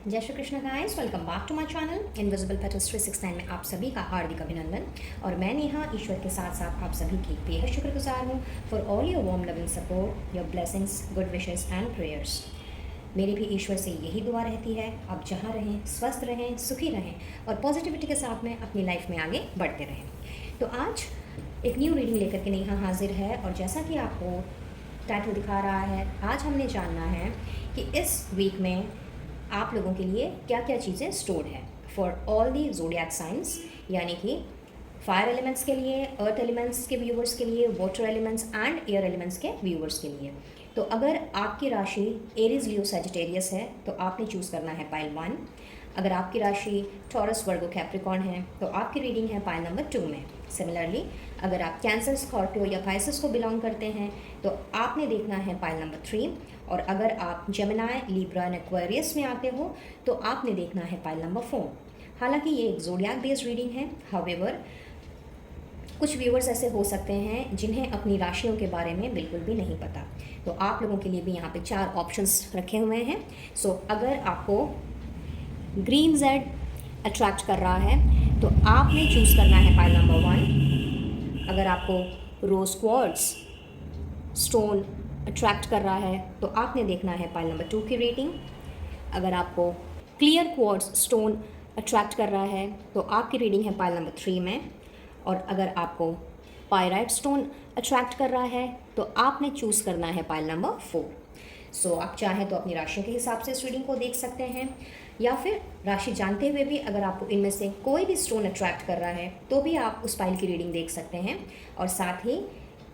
जय Shri Krishna guys, welcome back to my channel invisible petals 369 में आप सभी का हार्दिक अभिनंदन। और मैं नेहा ईश्वर के साथ साथ आप सभी की बेहद शुक्रगुजार हूँ for all your warm loving support, your blessings, good wishes and prayers. मेरी भी ईश्वर से यही दुआ रहती है, आप जहाँ रहें स्वस्थ रहें, सुखी रहें और पॉजिटिविटी के साथ में अपनी लाइफ में आगे बढ़ते रहें। तो आज एक न्यू रीडिंग लेकर के नेहा हाजिर है और जैसा कि आपको टाइटल दिखा रहा है, आज हमने जानना है कि इस वीक में आप लोगों के लिए क्या क्या चीज़ें स्टोर्ड है for all the zodiac science, यानी कि फायर एलिमेंट्स के लिए, अर्थ एलिमेंट्स के व्यूवर्स के लिए, water elements and air elements के व्यूवर्स के लिए। तो अगर आपकी राशि एरीज लियो सजिटेरियस है तो आपने चूज़ करना है पाइल 1। अगर आपकी राशि टॉरस वर्गो कैप्रिकॉर्न है तो आपकी रीडिंग है पाइल नंबर 2 में। सिमिलरली अगर आप कैंसर, स्कॉर्पियो या पाइसेस को बिलोंग करते हैं तो आपने देखना है पाइल नंबर 3। और अगर आप जेमिनाई, लिब्रा एंड एक्वेरियस में आते हो तो आपने देखना है पाइल नंबर 4। हालांकि ये एक ज़ोडिएक बेस्ड रीडिंग है, हाउएवर कुछ व्यूअर्स ऐसे हो सकते हैं जिन्हें अपनी राशियों के बारे में बिल्कुल भी नहीं पता, तो आप लोगों के लिए भी यहाँ पे 4 ऑप्शंस रखे हुए हैं। सो अगर आपको ग्रीन जेड अट्रैक्ट कर रहा है तो आपने चूज़ करना है पाइल नंबर 1। अगर आपको रोज क्वार्ट्ज स्टोन अट्रैक्ट कर रहा है तो आपने देखना है पाइल नंबर 2 की रीडिंग। अगर आपको क्लियर क्वार्ट्ज स्टोन अट्रैक्ट कर रहा है तो आपकी रीडिंग है पाइल नंबर 3 में। और अगर आपको पायराइट स्टोन अट्रैक्ट कर रहा है तो आपने चूज़ करना है पाइल नंबर 4। सो आप चाहें तो अपनी राशि के हिसाब से इस रीडिंग को देख सकते हैं, या फिर राशि जानते हुए भी अगर आपको इनमें से कोई भी स्टोन अट्रैक्ट कर रहा है तो भी आप उस पाइल की रीडिंग देख सकते हैं। और साथ ही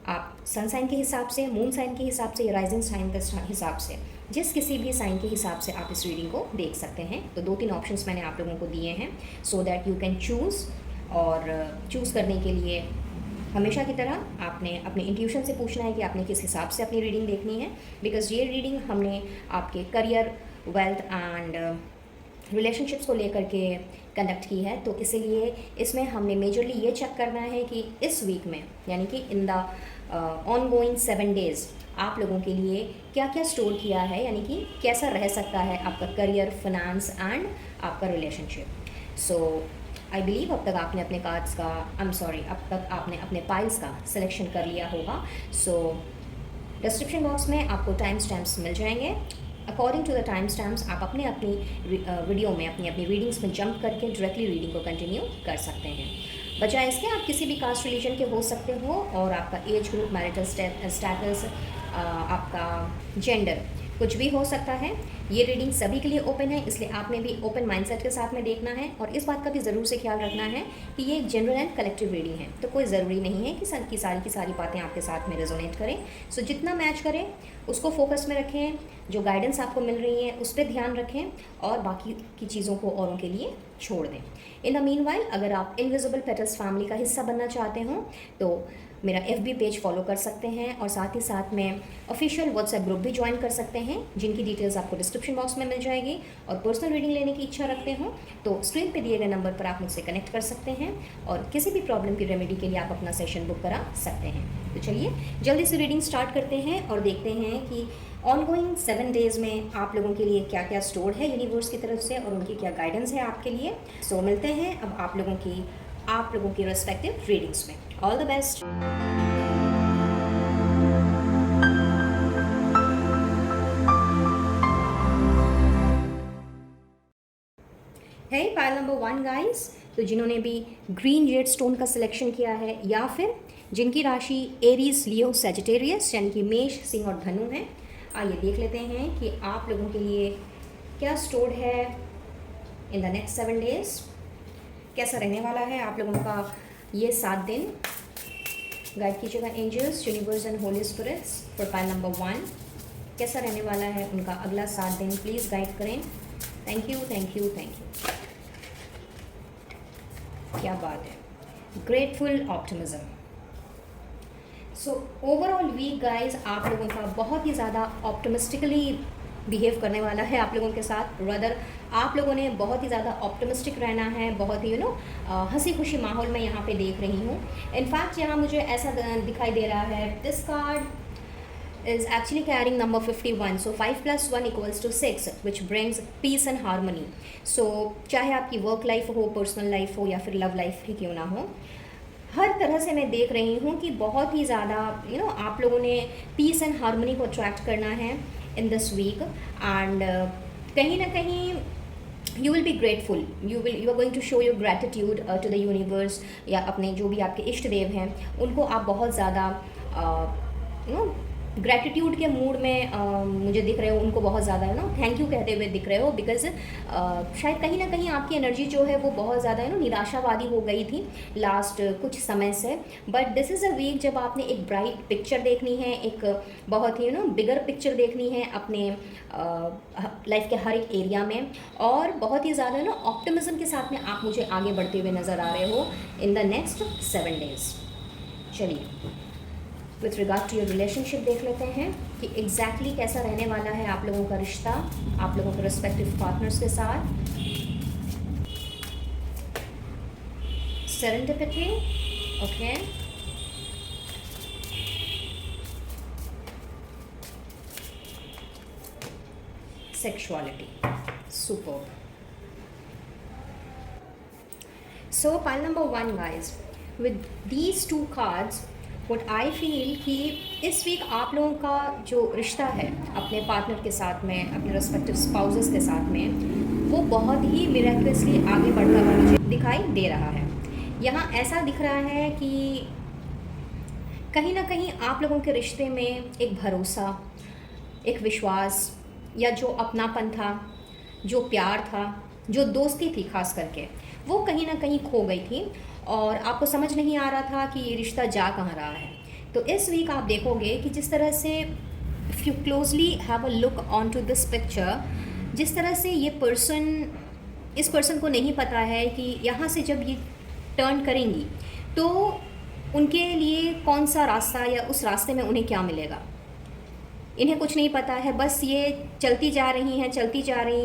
आप सन साइन के हिसाब से, मून साइन के हिसाब से या राइजिंग साइन के हिसाब से, जिस किसी भी साइन के हिसाब से आप इस रीडिंग को देख सकते हैं। तो 2-3 ऑप्शंस मैंने आप लोगों को दिए हैं so that you can choose. और चूज़ करने के लिए हमेशा की तरह आपने अपने इंट्यूशन से पूछना है कि आपने किस हिसाब से अपनी रीडिंग देखनी है, बिकॉज ये रीडिंग हमने आपके करियर, वेल्थ एंड रिलेशनशिप्स को लेकर के कंडक्ट की है। तो इसीलिए इसमें हमने मेजरली ये चेक करना है कि इस वीक में, यानी कि in the on going 7 days आप लोगों के लिए क्या क्या स्टोर किया है, यानी कि कैसा रह सकता है आपका करियर, फाइनेंस एंड आपका रिलेशनशिप। सो आई बिलीव अब तक आपने अपने कार्ड्स का अब तक आपने अपने पाइल्स का सिलेक्शन कर लिया होगा। सो डिस्क्रिप्शन बॉक्स में आपको टाइम स्टैम्प्स मिल जाएंगे। According to the time stamps आप अपनी वीडियो में अपनी रीडिंग्स में जंप करके डायरेक्टली रीडिंग को कंटिन्यू कर सकते हैं। बजाय इसके आप किसी भी कास्ट रिलीजन के हो सकते हो और आपका एज ग्रुप, मैरिटल स्टेटस, आपका जेंडर कुछ भी हो सकता है। ये रीडिंग सभी के लिए ओपन है, इसलिए आपने भी ओपन माइंडसेट के साथ में देखना है। और इस बात का भी ज़रूर से ख्याल रखना है कि ये एक जनरल एंड कलेक्टिव रीडिंग है, तो कोई ज़रूरी नहीं है कि की सारी बातें आपके साथ में रेजोनेट करें। सो जितना मैच करें उसको फोकस में रखें, जो गाइडेंस आपको मिल रही है उस पर ध्यान रखें और बाकी की चीज़ों को औरों के लिए छोड़ दें। इन द मीनवाइल अगर आप इनविजिबल पेटल्स फैमिली का हिस्सा बनना चाहते हो तो मेरा FB पेज फॉलो कर सकते हैं और साथ ही साथ में ऑफिशियल व्हाट्सएप ग्रुप भी ज्वाइन कर सकते हैं, जिनकी डिटेल्स आपको डिस्क्रिप्शन बॉक्स में मिल जाएगी। और पर्सनल रीडिंग लेने की इच्छा रखते हो तो स्क्रीन पे दिए गए नंबर पर आप मुझसे कनेक्ट कर सकते हैं और किसी भी प्रॉब्लम की रेमेडी के लिए आप अपना सेशन बुक करा सकते हैं। तो चलिए जल्दी से रीडिंग स्टार्ट करते हैं और देखते हैं कि ऑनगोइंग 7 डेज़ में आप लोगों के लिए क्या क्या स्टोर है यूनिवर्स की तरफ से और उनकी क्या गाइडेंस है आपके लिए। सो मिलते हैं अब आप लोगों की रेस्पेक्टिव रीडिंग्स में। All the best. है पाइल नंबर 1 गाइस। तो जिन्होंने भी ग्रीन जेड स्टोन का सिलेक्शन किया है या फिर जिनकी राशि एरीज, लियो, सजिटेरियस यानी कि मेष, सिंह और धनु है, आइए देख लेते हैं कि आप लोगों के लिए क्या स्टोर है इन द नेक्स्ट 7 डेज। कैसा रहने वाला है आप लोगों का ये 7 दिन। गाइड कीजिएगा angels, universe and holy spirits for pile number 1। कैसा रहने वाला है उनका अगला 7 दिन, प्लीज़ गाइड करें। Thank you, thank you, thank you. क्या बात है, grateful optimism. So overall week guys आप लोगों का बहुत ही ज़्यादा ऑप्टिमिस्टिकली बिहेव करने वाला है आप लोगों के साथ। रदर आप लोगों ने बहुत ही ज़्यादा ऑप्टिमिस्टिक रहना है, बहुत ही हंसी खुशी माहौल में यहाँ पे देख रही हूँ। इनफैक्ट यहाँ मुझे ऐसा दिखाई दे रहा है, this card is actually carrying number 51. So 5 plus 1 equals to 6, which brings peace and harmony. So चाहे आपकी वर्क लाइफ हो, पर्सनल लाइफ हो या फिर लव लाइफ ही क्यों ना हो, हर तरह से मैं देख रही हूँ कि बहुत ही ज़्यादा आप लोगों ने पीस एंड हार्मनी को अट्रैक्ट करना है इन दिस वीक. एंड कहीं ना कहीं you will be grateful, you are going to show your gratitude to the universe, या अपने जो भी आपके इष्ट देव हैं उनको आप बहुत ज़्यादा ग्रैटिट्यूड के मूड में मुझे दिख रहे हो, उनको बहुत ज़्यादा थैंक यू कहते हुए दिख रहे हो. बिकॉज शायद कहीं ना कहीं आपकी एनर्जी जो है वो बहुत ज़्यादा निराशावादी हो गई थी लास्ट कुछ समय से. But this is a week जब आपने एक ब्राइट पिक्चर देखनी है, एक बहुत ही बिगर पिक्चर देखनी है अपने लाइफ के हर एक एरिया में, और बहुत ही ज़्यादा ऑप्टिमिज्म के साथ में आप मुझे आगे बढ़ते हुए नज़र आ रहे हो इन द नेक्स्ट 7 days. चलिए with regard to your relationship देख लेते हैं कि एग्जैक्टली कैसा रहने वाला है आप लोगों का रिश्ता आप लोगों के रिस्पेक्टिव पार्टनर्स के साथ. Serendipity, okay, sexuality, super. So pile number 1 guys, with these 2 cards what I feel कि इस वीक आप लोगों का जो रिश्ता है अपने पार्टनर के साथ में, अपने रेस्पेक्टिव स्पाउसेस के साथ में, वो बहुत ही मिराक्युलसली आगे बढ़ता हुआ मुझे दिखाई दे रहा है. यहाँ ऐसा दिख रहा है कि कहीं ना कहीं आप लोगों के रिश्ते में एक भरोसा, एक विश्वास, या जो अपनापन था, जो प्यार था, जो दोस्ती थी खास करके, वो कहीं ना कहीं खो गई थी और आपको समझ नहीं आ रहा था कि ये रिश्ता जा कहाँ रहा है. तो इस वीक आप देखोगे कि जिस तरह से if you closely have a look on to this picture, जिस तरह से ये पर्सन, इस पर्सन को नहीं पता है कि यहाँ से जब ये टर्न करेंगी तो उनके लिए कौन सा रास्ता या उस रास्ते में उन्हें क्या मिलेगा. इन्हें कुछ नहीं पता है, बस ये चलती जा रही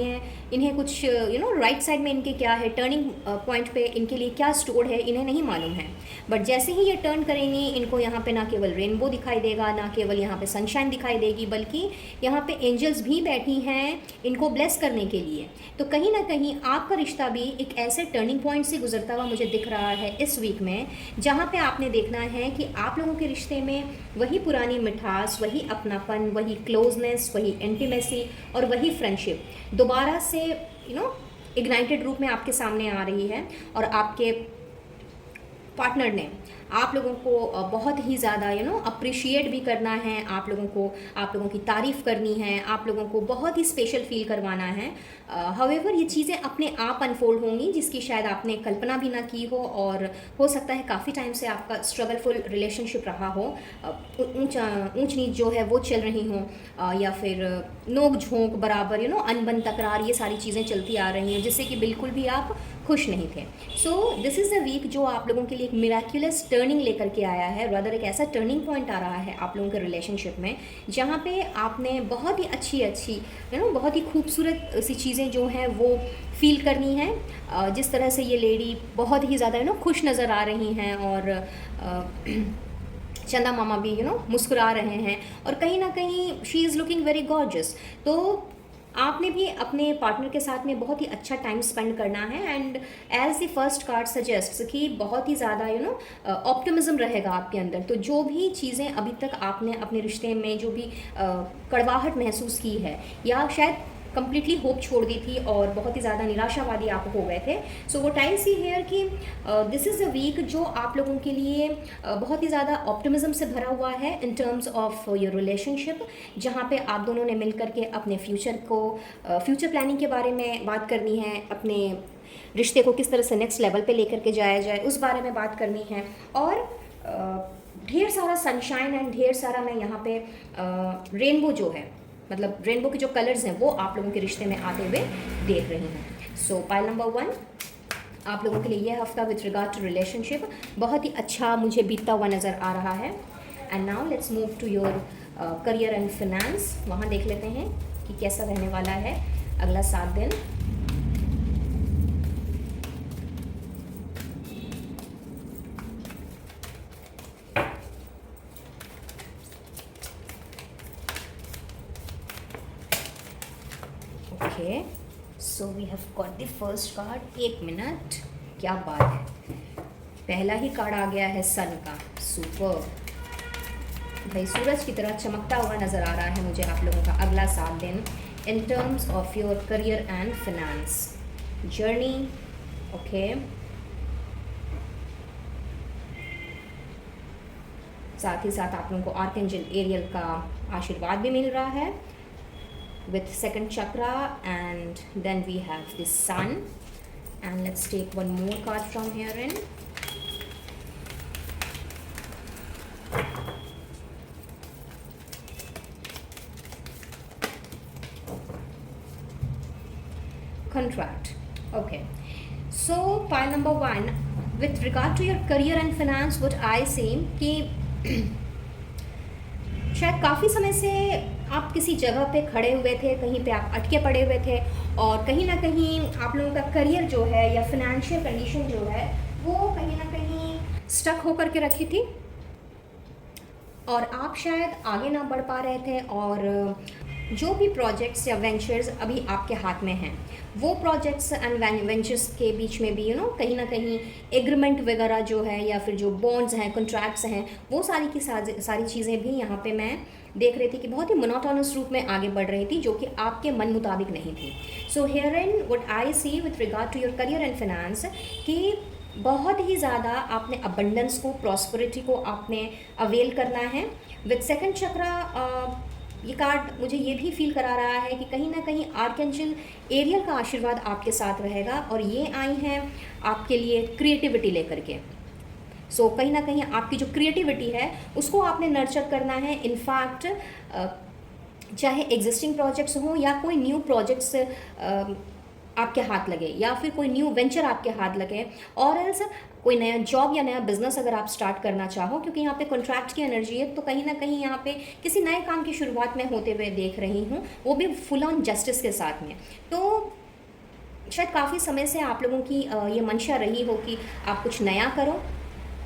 हैं. इन्हें कुछ राइट साइड में इनके क्या है, टर्निंग पॉइंट पे इनके लिए क्या स्टोर है, इन्हें नहीं मालूम है. बट जैसे ही ये टर्न करेंगी इनको यहाँ पे ना केवल रेनबो दिखाई देगा, ना केवल यहाँ पे सनशाइन दिखाई देगी, बल्कि यहाँ पे एंजल्स भी बैठी हैं इनको ब्लेस करने के लिए. तो कहीं ना कहीं आपका रिश्ता भी एक ऐसे टर्निंग पॉइंट से गुजरता हुआ मुझे दिख रहा है इस वीक में, जहाँ पे आपने देखना है कि आप लोगों के रिश्ते में वही पुरानी मिठास, वही अपनापन, वही क्लोजनेस, वही इंटीमेसी और वही फ्रेंडशिप दोबारा से इग्नाइटेड रूप में आपके सामने आ रही है. और आपके पार्टनर ने आप लोगों को बहुत ही ज़्यादा अप्रिशिएट भी करना है, आप लोगों की तारीफ़ करनी है, आप लोगों को बहुत ही स्पेशल फील करवाना है. हाउएवर ये चीज़ें अपने आप अनफोल्ड होंगी जिसकी शायद आपने कल्पना भी ना की हो, और हो सकता है काफ़ी टाइम से आपका स्ट्रगलफुल रिलेशनशिप रहा हो, ऊंच नीच जो है वो चल रही हो, या फिर नोक झोंक बराबर अनबन तकरार, ये सारी चीज़ें चलती आ रही हैं जिससे कि बिल्कुल भी आप खुश नहीं थे. So this is the week जो आप लोगों के लिए एक मिराक्युलस टर्निंग लेकर के आया है. रादर एक ऐसा टर्निंग पॉइंट आ रहा है आप लोगों के रिलेशनशिप में जहाँ पे आपने बहुत ही अच्छी बहुत ही खूबसूरत सी चीज़ें जो हैं वो फील करनी है. जिस तरह से ये लेडी बहुत ही ज़्यादा खुश नज़र आ रही हैं, और चंदा मामा भी मुस्कुरा रहे हैं, और कहीं ना कहीं she is looking very gorgeous. तो आपने भी अपने पार्टनर के साथ में बहुत ही अच्छा टाइम स्पेंड करना है. And as the first card suggest कि बहुत ही ज़्यादा ऑप्टिमिज्म रहेगा आपके अंदर. तो जो भी चीज़ें अभी तक आपने अपने रिश्ते में जो भी कड़वाहट महसूस की है, या शायद कंप्लीटली होप छोड़ दी थी और बहुत ही ज़्यादा निराशावादी आप हो गए थे, so what I see here कि दिस इज़ अ वीक जो आप लोगों के लिए बहुत ही ज़्यादा ऑप्टिमिज्म से भरा हुआ है इन टर्म्स ऑफ योर रिलेशनशिप, जहाँ पे आप दोनों ने मिल करके अपने फ्यूचर प्लानिंग के बारे में बात करनी है, अपने रिश्ते को किस तरह से नेक्स्ट लेवल पे लेकर के जाया जाए उस बारे में बात करनी है. और ढेर सारा सनशाइन एंड ढेर सारा मैं यहाँ पे रेनबो जो है, मतलब रेनबो के जो कलर्स हैं वो आप लोगों के रिश्ते में आते हुए देख रही हैं. सो पाइल नंबर 1 आप लोगों के लिए ये हफ्ता विथ रिगार्ड टू रिलेशनशिप बहुत ही अच्छा मुझे बीतता हुआ नज़र आ रहा है. And now let's move to your career and finance. वहाँ देख लेते हैं कि कैसा रहने वाला है अगला 7 दिन. So we have got the first card. एक मिनट, क्या बात है, पहला ही कार्ड आ गया है सन का। सुपर भाई, सूरज की तरह चमकता हुआ नज़र आ रहा है मुझे आप लोगों का अगला 7 दिन इन terms of your career and finance journey. Okay, साथ ही साथ आप लोगों को आर्कएंजल एरियल का आशीर्वाद भी मिल रहा है with second chakra, and then we have the sun, and let's take one more card from here in. Contract. Okay, so pile number 1, with regard to your career and finance, what I see कि शायद काफ़ी समय से आप किसी जगह पे खड़े हुए थे, कहीं पे आप अटके पड़े हुए थे, और कहीं ना कहीं आप लोगों का करियर जो है या फिनेंशियल कंडीशन जो है वो कहीं ना कहीं स्टक होकर के रखी थी, और आप शायद आगे ना बढ़ पा रहे थे। और जो भी प्रोजेक्ट्स या वेंचर्स अभी आपके हाथ में हैं, वो प्रोजेक्ट्स एंड वेंचर्स के बीच में भी कहीं ना कहीं एग्रीमेंट वगैरह जो है या फिर जो बॉन्ड्स हैं, कॉन्ट्रैक्ट्स हैं, वो सारी की सारी चीज़ें भी यहाँ पे मैं देख रही थी कि बहुत ही मोनोटोनस रूप में आगे बढ़ रही थी, जो कि आपके मन मुताबिक नहीं थी। So here in what I see with regard to your career and finance कि बहुत ही ज़्यादा आपने अबंडेंस को, प्रॉस्पेरिटी को आपने अवेल करना है। विथ सेकंड चक्रा ये कार्ड मुझे ये भी फील करा रहा है कि कहीं ना कहीं आर्कएंजल एरियल का आशीर्वाद आपके साथ रहेगा, और ये आई हैं आपके लिए क्रिएटिविटी लेकर के। सो कहीं ना कहीं आपकी जो क्रिएटिविटी है उसको आपने नर्चर करना है। इनफैक्ट चाहे एग्जिस्टिंग प्रोजेक्ट्स हों या कोई न्यू प्रोजेक्ट्स आपके हाथ लगे, या फिर कोई न्यू वेंचर आपके हाथ लगे, और एल्स कोई नया जॉब या नया बिजनेस अगर आप स्टार्ट करना चाहो, क्योंकि यहाँ पे कॉन्ट्रैक्ट की एनर्जी है, तो कहीं ना कहीं यहाँ पे किसी नए काम की शुरुआत में होते हुए देख रही हूँ, वो भी फुल ऑन जस्टिस के साथ में। तो शायद काफ़ी समय से आप लोगों की ये मंशा रही हो कि आप कुछ नया करो,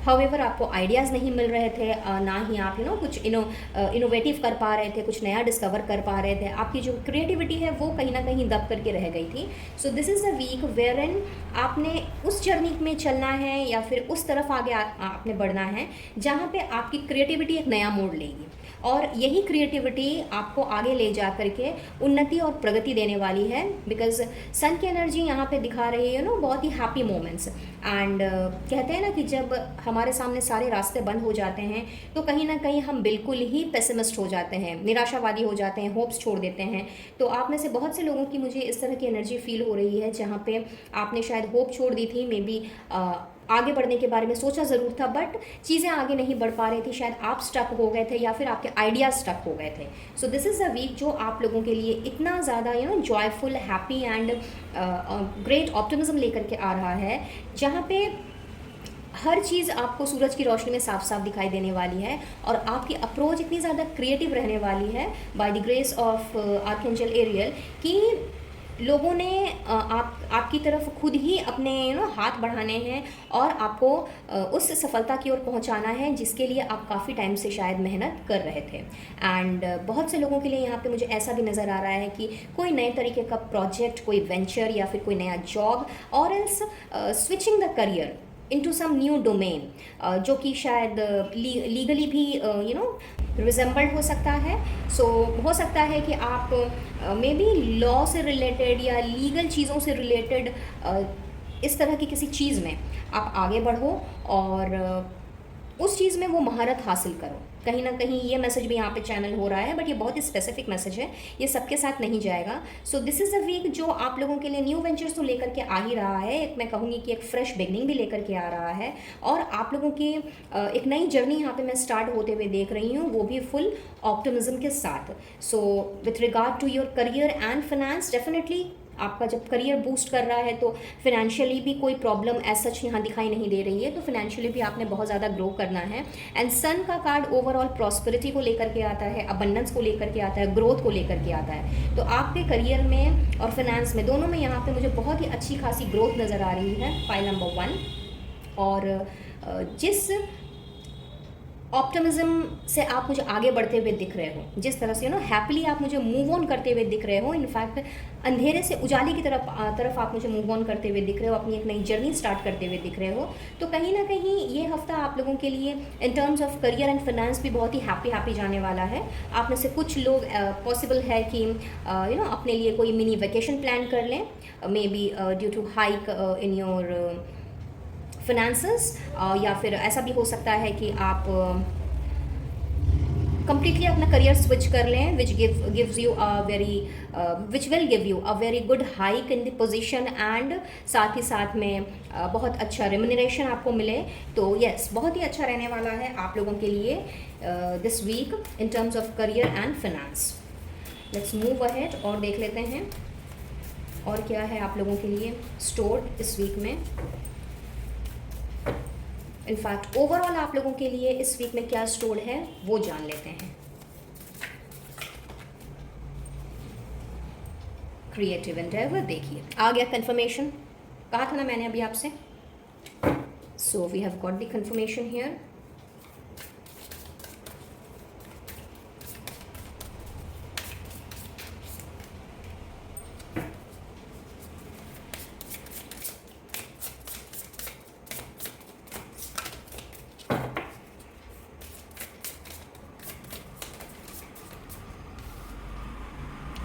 हाउएवर आपको आइडियाज़ नहीं मिल रहे थे, ना ही आप कुछ इनोवेटिव कर पा रहे थे, कुछ नया डिस्कवर कर पा रहे थे। आपकी जो क्रिएटिविटी है वो कहीं ना कहीं दब करके रह गई थी। So this is a week where in आपने उस जर्नी में चलना है या फिर उस तरफ आगे आपने बढ़ना है जहाँ पे आपकी क्रिएटिविटी एक नया मोड़ लेगी, और यही क्रिएटिविटी आपको आगे ले जा करके उन्नति और प्रगति देने वाली है। बिकॉज सन की एनर्जी यहाँ पे दिखा रही है बहुत ही हैप्पी मोमेंट्स। एंड कहते हैं ना कि जब हमारे सामने सारे रास्ते बंद हो जाते हैं तो कहीं ना कहीं हम बिल्कुल ही पेसिमिस्ट हो जाते हैं, निराशावादी हो जाते हैं, होप्स छोड़ देते हैं। तो आप में से बहुत से लोगों की मुझे इस तरह की एनर्जी फील हो रही है जहाँ पे आपने शायद होप छोड़ दी थी, मे बी आगे बढ़ने के बारे में सोचा ज़रूर था, बट चीज़ें आगे नहीं बढ़ पा रही थी, शायद आप स्टक हो गए थे या फिर आपके आइडियाज स्टक हो गए थे। So this is a week जो आप लोगों के लिए इतना ज़्यादा joyful, happy and great optimism लेकर के आ रहा है, जहाँ पे हर चीज़ आपको सूरज की रोशनी में साफ साफ दिखाई देने वाली है, और आपकी अप्रोच इतनी ज़्यादा क्रिएटिव रहने वाली है by the grace of archangel Ariel कि लोगों ने आपकी तरफ खुद ही अपने हाथ बढ़ाने हैं और आपको उस सफलता की ओर पहुंचाना है जिसके लिए आप काफ़ी टाइम से शायद मेहनत कर रहे थे। एंड बहुत से लोगों के लिए यहाँ पे मुझे ऐसा भी नज़र आ रहा है कि कोई नए तरीके का प्रोजेक्ट, कोई वेंचर या फिर कोई नया जॉब, और else switching the career into some new domain, जो कि शायद लीगली भी रिजेंबल्ड हो सकता है। सो हो सकता है कि आप मे बी लॉ से रिलेटेड या लीगल चीज़ों से रिलेटेड इस तरह की किसी चीज़ में आप आगे बढ़ो और उस चीज़ में वो महारत हासिल करो। कहीं ना कहीं ये मैसेज भी यहाँ पे चैनल हो रहा है, बट ये बहुत ही स्पेसिफिक मैसेज है, ये सबके साथ नहीं जाएगा। So this is a week जो आप लोगों के लिए न्यू वेंचर्स तो लेकर के आ ही रहा है, एक मैं कहूँगी कि एक फ्रेश बिगनिंग भी लेकर के आ रहा है, और आप लोगों की एक नई जर्नी यहाँ पे मैं स्टार्ट होते हुए देख रही हूँ, वो भी फुल ऑप्टिमिज्म के साथ। So with regard to your career and finance, definitely आपका जब करियर बूस्ट कर रहा है तो फिनेंशियली भी कोई प्रॉब्लम एज सच यहाँ दिखाई नहीं दे रही है, तो फिनेंशियली भी आपने बहुत ज़्यादा ग्रो करना है। एंड सन का कार्ड ओवरऑल प्रॉस्पेरिटी को लेकर के आता है, अबंडेंस को लेकर के आता है, ग्रोथ को लेकर के आता है। तो आपके करियर में और फिनेंस में, दोनों में यहाँ पे मुझे बहुत ही अच्छी खासी ग्रोथ नज़र आ रही है, पाइल नंबर 1। और जिस ऑप्टिमिज्म से आप मुझे आगे बढ़ते हुए दिख रहे हो, जिस तरह से हैप्पीली आप मुझे मूव ऑन करते हुए दिख रहे हो, इनफैक्ट अंधेरे से उजाले की तरफ आप मुझे मूव ऑन करते हुए दिख रहे हो, अपनी एक नई जर्नी स्टार्ट करते हुए दिख रहे हो। तो कहीं ना कहीं ये हफ्ता आप लोगों के लिए इन terms of career and finance भी बहुत ही हैप्पी जाने वाला है। आप में से कुछ लोग पॉसिबल है कि अपने लिए कोई मिनी वेकेशन प्लान कर लें, may be due to hike in your finances, या फिर ऐसा भी हो सकता है कि आप completely अपना करियर स्विच कर लें, which gives you a very which will give you a very good hike in the position, and साथ ही साथ में बहुत अच्छा रेम्यूनरेशन आपको मिले। तो यस, बहुत ही अच्छा रहने वाला है आप लोगों के लिए this week in terms of career and finance. Let's move ahead और देख लेते हैं और क्या है आप लोगों के लिए स्टोर इस वीक में। इनफैक्ट ओवरऑल आप लोगों के लिए इस वीक में क्या स्टोर है वो जान लेते हैं। क्रिएटिव एंडेवर, देखिए आ गया कंफर्मेशन, कहा था ना मैंने अभी आपसे। So we have got the confirmation here.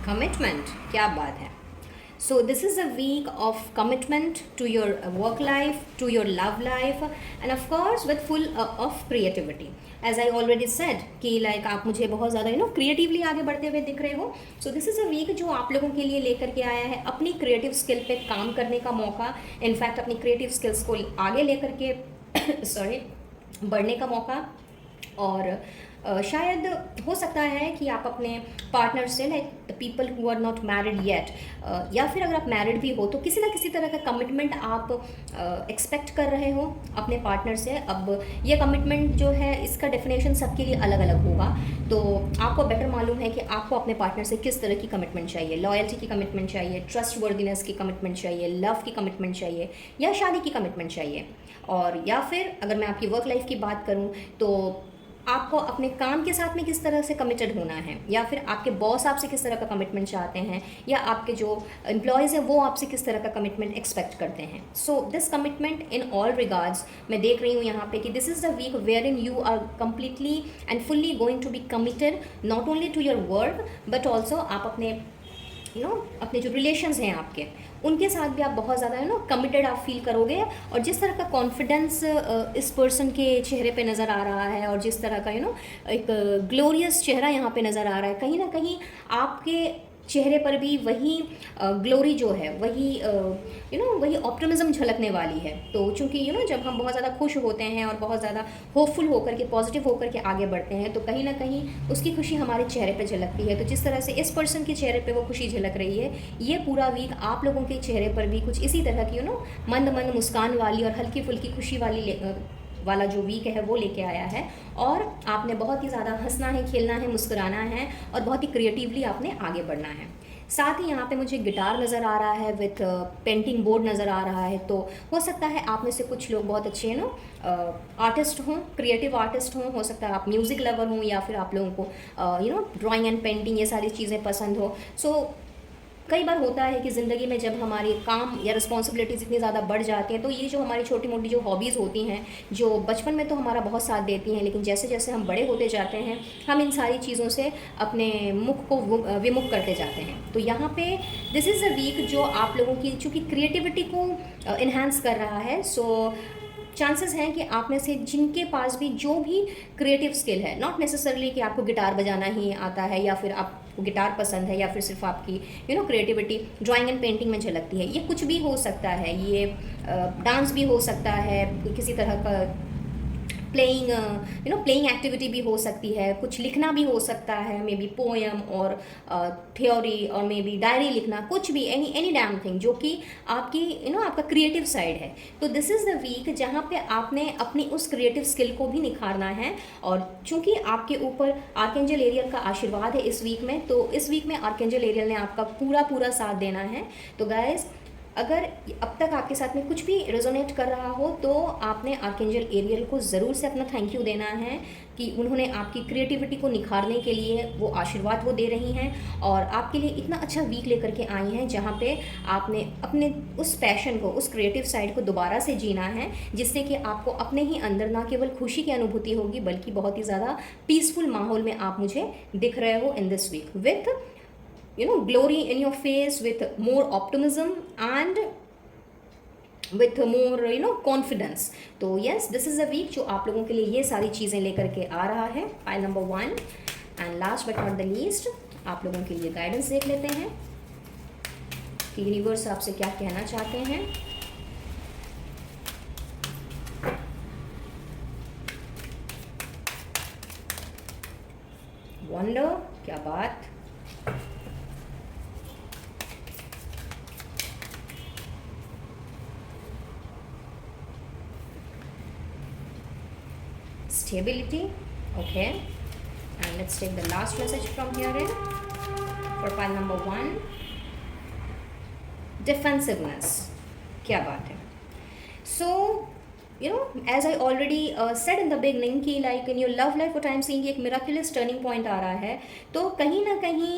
Commitment, क्या बात है। So this is a week of commitment to your work life, to your love life, and of course with full of creativity. As I already said कि like आप मुझे बहुत ज़्यादा creatively आगे बढ़ते हुए दिख रहे हो। So this is a week जो आप लोगों के लिए लेकर के आया है अपनी क्रिएटिव स्किल पे काम करने का मौका, इनफैक्ट अपनी क्रिएटिव स्किल्स को आगे लेकर के सॉरी बढ़ने का मौका। और शायद हो सकता है कि आप अपने पार्टनर से, like the people who are not married yet, या फिर अगर आप मैरिड भी हो तो किसी ना किसी तरह का कमिटमेंट आप एक्सपेक्ट कर रहे हो अपने पार्टनर से। अब ये कमिटमेंट जो है इसका डेफिनेशन सबके लिए अलग अलग होगा, तो आपको बेटर मालूम है कि आपको अपने पार्टनर से किस तरह की कमिटमेंट चाहिए। लॉयल्टी की कमिटमेंट चाहिए, ट्रस्ट वर्दीनेस की कमिटमेंट चाहिए, लव की कमिटमेंट चाहिए, या शादी की कमिटमेंट चाहिए। और या फिर अगर मैं आपकी वर्क लाइफ की बात करूँ तो आपको अपने काम के साथ में किस तरह से कमिटेड होना है, या फिर आपके बॉस आपसे किस तरह का कमिटमेंट चाहते हैं, या आपके जो एम्प्लॉयज़ हैं वो आपसे किस तरह का कमिटमेंट एक्सपेक्ट करते हैं। So this commitment in all regards मैं देख रही हूँ यहाँ पे कि this is the week where in you are completely and fully going to be committed not only to your work but also आप अपने अपने जो रिलेशंस हैं आपके उनके साथ भी आप बहुत ज़्यादा कमिटेड आप फील करोगे। और जिस तरह का कॉन्फिडेंस इस पर्सन के चेहरे पे नज़र आ रहा है, और जिस तरह का एक ग्लोरियस चेहरा यहाँ पे नज़र आ रहा है, कहीं ना कहीं आपके चेहरे पर भी वही ग्लोरी जो है, वही वही ऑप्टिमिज्म झलकने वाली है। तो चूंकि जब हम बहुत ज़्यादा खुश होते हैं और बहुत ज़्यादा होपफुल होकर के, पॉजिटिव होकर के आगे बढ़ते हैं, तो कहीं ना कहीं उसकी खुशी हमारे चेहरे पर झलकती है। तो जिस तरह से इस पर्सन के चेहरे पे वो खुशी झलक रही है, ये पूरा वीक आप लोगों के चेहरे पर भी कुछ इसी तरह की मंद मंद मुस्कान वाली और हल्की फुल्की खुशी वाला जो वीक है वो लेके आया है। और आपने बहुत ही ज़्यादा हंसना है, खेलना है, मुस्कुराना है, और बहुत ही क्रिएटिवली आपने आगे बढ़ना है। साथ ही यहाँ पे मुझे गिटार नज़र आ रहा है, विथ पेंटिंग बोर्ड नज़र आ रहा है। तो हो सकता है आप में से कुछ लोग बहुत अच्छे आर्टिस्ट हों, क्रिएटिव आर्टिस्ट हों, हो सकता है आप म्यूज़िक लवर हों, या फिर आप लोगों को ड्राइंग एंड पेंटिंग ये सारी चीज़ें पसंद हो। सो कई बार होता है कि ज़िंदगी में जब हमारे काम या रिस्पॉन्सिबिलिटीज़ इतनी ज़्यादा बढ़ जाती हैं, तो ये जो हमारी छोटी मोटी जो हॉबीज़ होती हैं, जो बचपन में तो हमारा बहुत साथ देती हैं, लेकिन जैसे जैसे हम बड़े होते जाते हैं हम इन सारी चीज़ों से अपने मुख को विमुख करते जाते हैं। तो यहाँ पे दिस इज़ अ वीक जो आप लोगों की चूँकि क्रिएटिविटी को इन्हांस कर रहा है। सो चांसेस हैं कि आप में से जिनके पास भी जो भी क्रिएटिव स्किल है, नॉट नेसेसरली कि आपको गिटार बजाना ही आता है, या फिर आपको गिटार पसंद है, या फिर सिर्फ आपकी क्रिएटिविटी ड्राइंग एंड पेंटिंग में झलकती है, ये कुछ भी हो सकता है। ये डांस भी हो सकता है, किसी तरह का प्लेइंग एक्टिविटी भी हो सकती है, कुछ लिखना भी हो सकता है, मे बी पोएम और थ्योरी, और मे बी डायरी लिखना, कुछ भी एनी डैम थिंग जो कि आपकी आपका क्रिएटिव साइड है। तो दिस इज़ द वीक जहाँ पे आपने अपनी उस क्रिएटिव स्किल को भी निखारना है। और चूंकि आपके ऊपर आर्कएंजल एरियल का आशीर्वाद है इस वीक में, तो इस वीक में आर्कएंजल एरियल ने आपका पूरा साथ देना है। तो गाइज अगर अब तक आपके साथ में कुछ भी रेजोनेट कर रहा हो तो आपने आर्कएंजल एरियल को ज़रूर से अपना थैंक यू देना है कि उन्होंने आपकी क्रिएटिविटी को निखारने के लिए वो आशीर्वाद वो दे रही हैं और आपके लिए इतना अच्छा वीक लेकर के आई हैं जहाँ पे आपने अपने उस पैशन को, उस क्रिएटिव साइड को दोबारा से जीना है, जिससे कि आपको अपने ही अंदर ना केवल खुशी की अनुभूति होगी बल्कि बहुत ही ज़्यादा पीसफुल माहौल में आप मुझे दिख रहे हो in this week with glory in your face, with more optimism and with more confidence. तो yes, this is a week जो आप लोगों के लिए ये सारी चीज़ें लेकर के आ रहा है. Pile number 1 and last but not the least आप लोगों के लिए गाइडेंस देख लेते हैं कि यूनिवर्स आपसे क्या कहना चाहते हैं. वंडर, क्या बात. Stability, okay, and let's take the last message from here in for pile number 1. Defensiveness, क्या बात है. So as I already said in the beginning कि like in your love life what I am seeing एक miraculous turning point आ रहा है. तो कहीं ना कहीं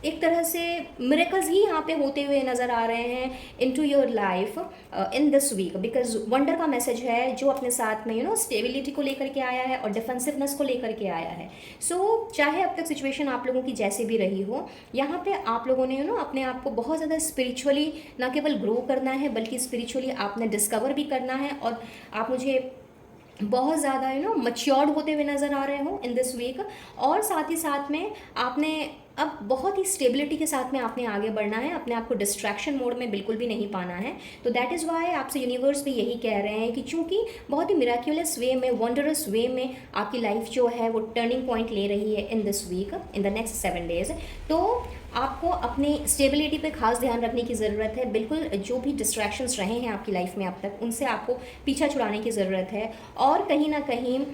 एक तरह से मिरेकल्स ही यहाँ पे होते हुए नज़र आ रहे हैं into your life in this week, because wonder का मैसेज है जो अपने साथ में स्टेबिलिटी को लेकर के आया है और डिफेंसिवनेस को लेकर के आया है. सो चाहे अब तक सिचुएशन आप लोगों की जैसे भी रही हो, यहाँ पे आप लोगों ने अपने आप को बहुत ज़्यादा स्पिरिचुअली ना केवल ग्रो करना है बल्कि स्पिरिचुअली आपने डिस्कवर भी करना है और आप मुझे बहुत ज़्यादा मच्योर्ड होते हुए नज़र आ रहे हो इन दिस वीक. और साथ ही साथ में आपने अब बहुत ही स्टेबिलिटी के साथ में आपने आगे बढ़ना है, अपने आप को डिस्ट्रैक्शन मोड में बिल्कुल भी नहीं पाना है. तो दैट इज़ वाई आपसे यूनिवर्स भी यही कह रहे हैं कि चूंकि बहुत ही मिराक्युलस वे में, वंडरस वे में आपकी लाइफ जो है वो टर्निंग पॉइंट ले रही है in this week, in the next 7 days. तो आपको अपनी स्टेबिलिटी पे खास ध्यान रखने की ज़रूरत है. बिल्कुल जो भी डिस्ट्रैक्शंस रहे हैं आपकी लाइफ में अब तक, उनसे आपको पीछा छुड़ाने की ज़रूरत है और कहीं ना कहीं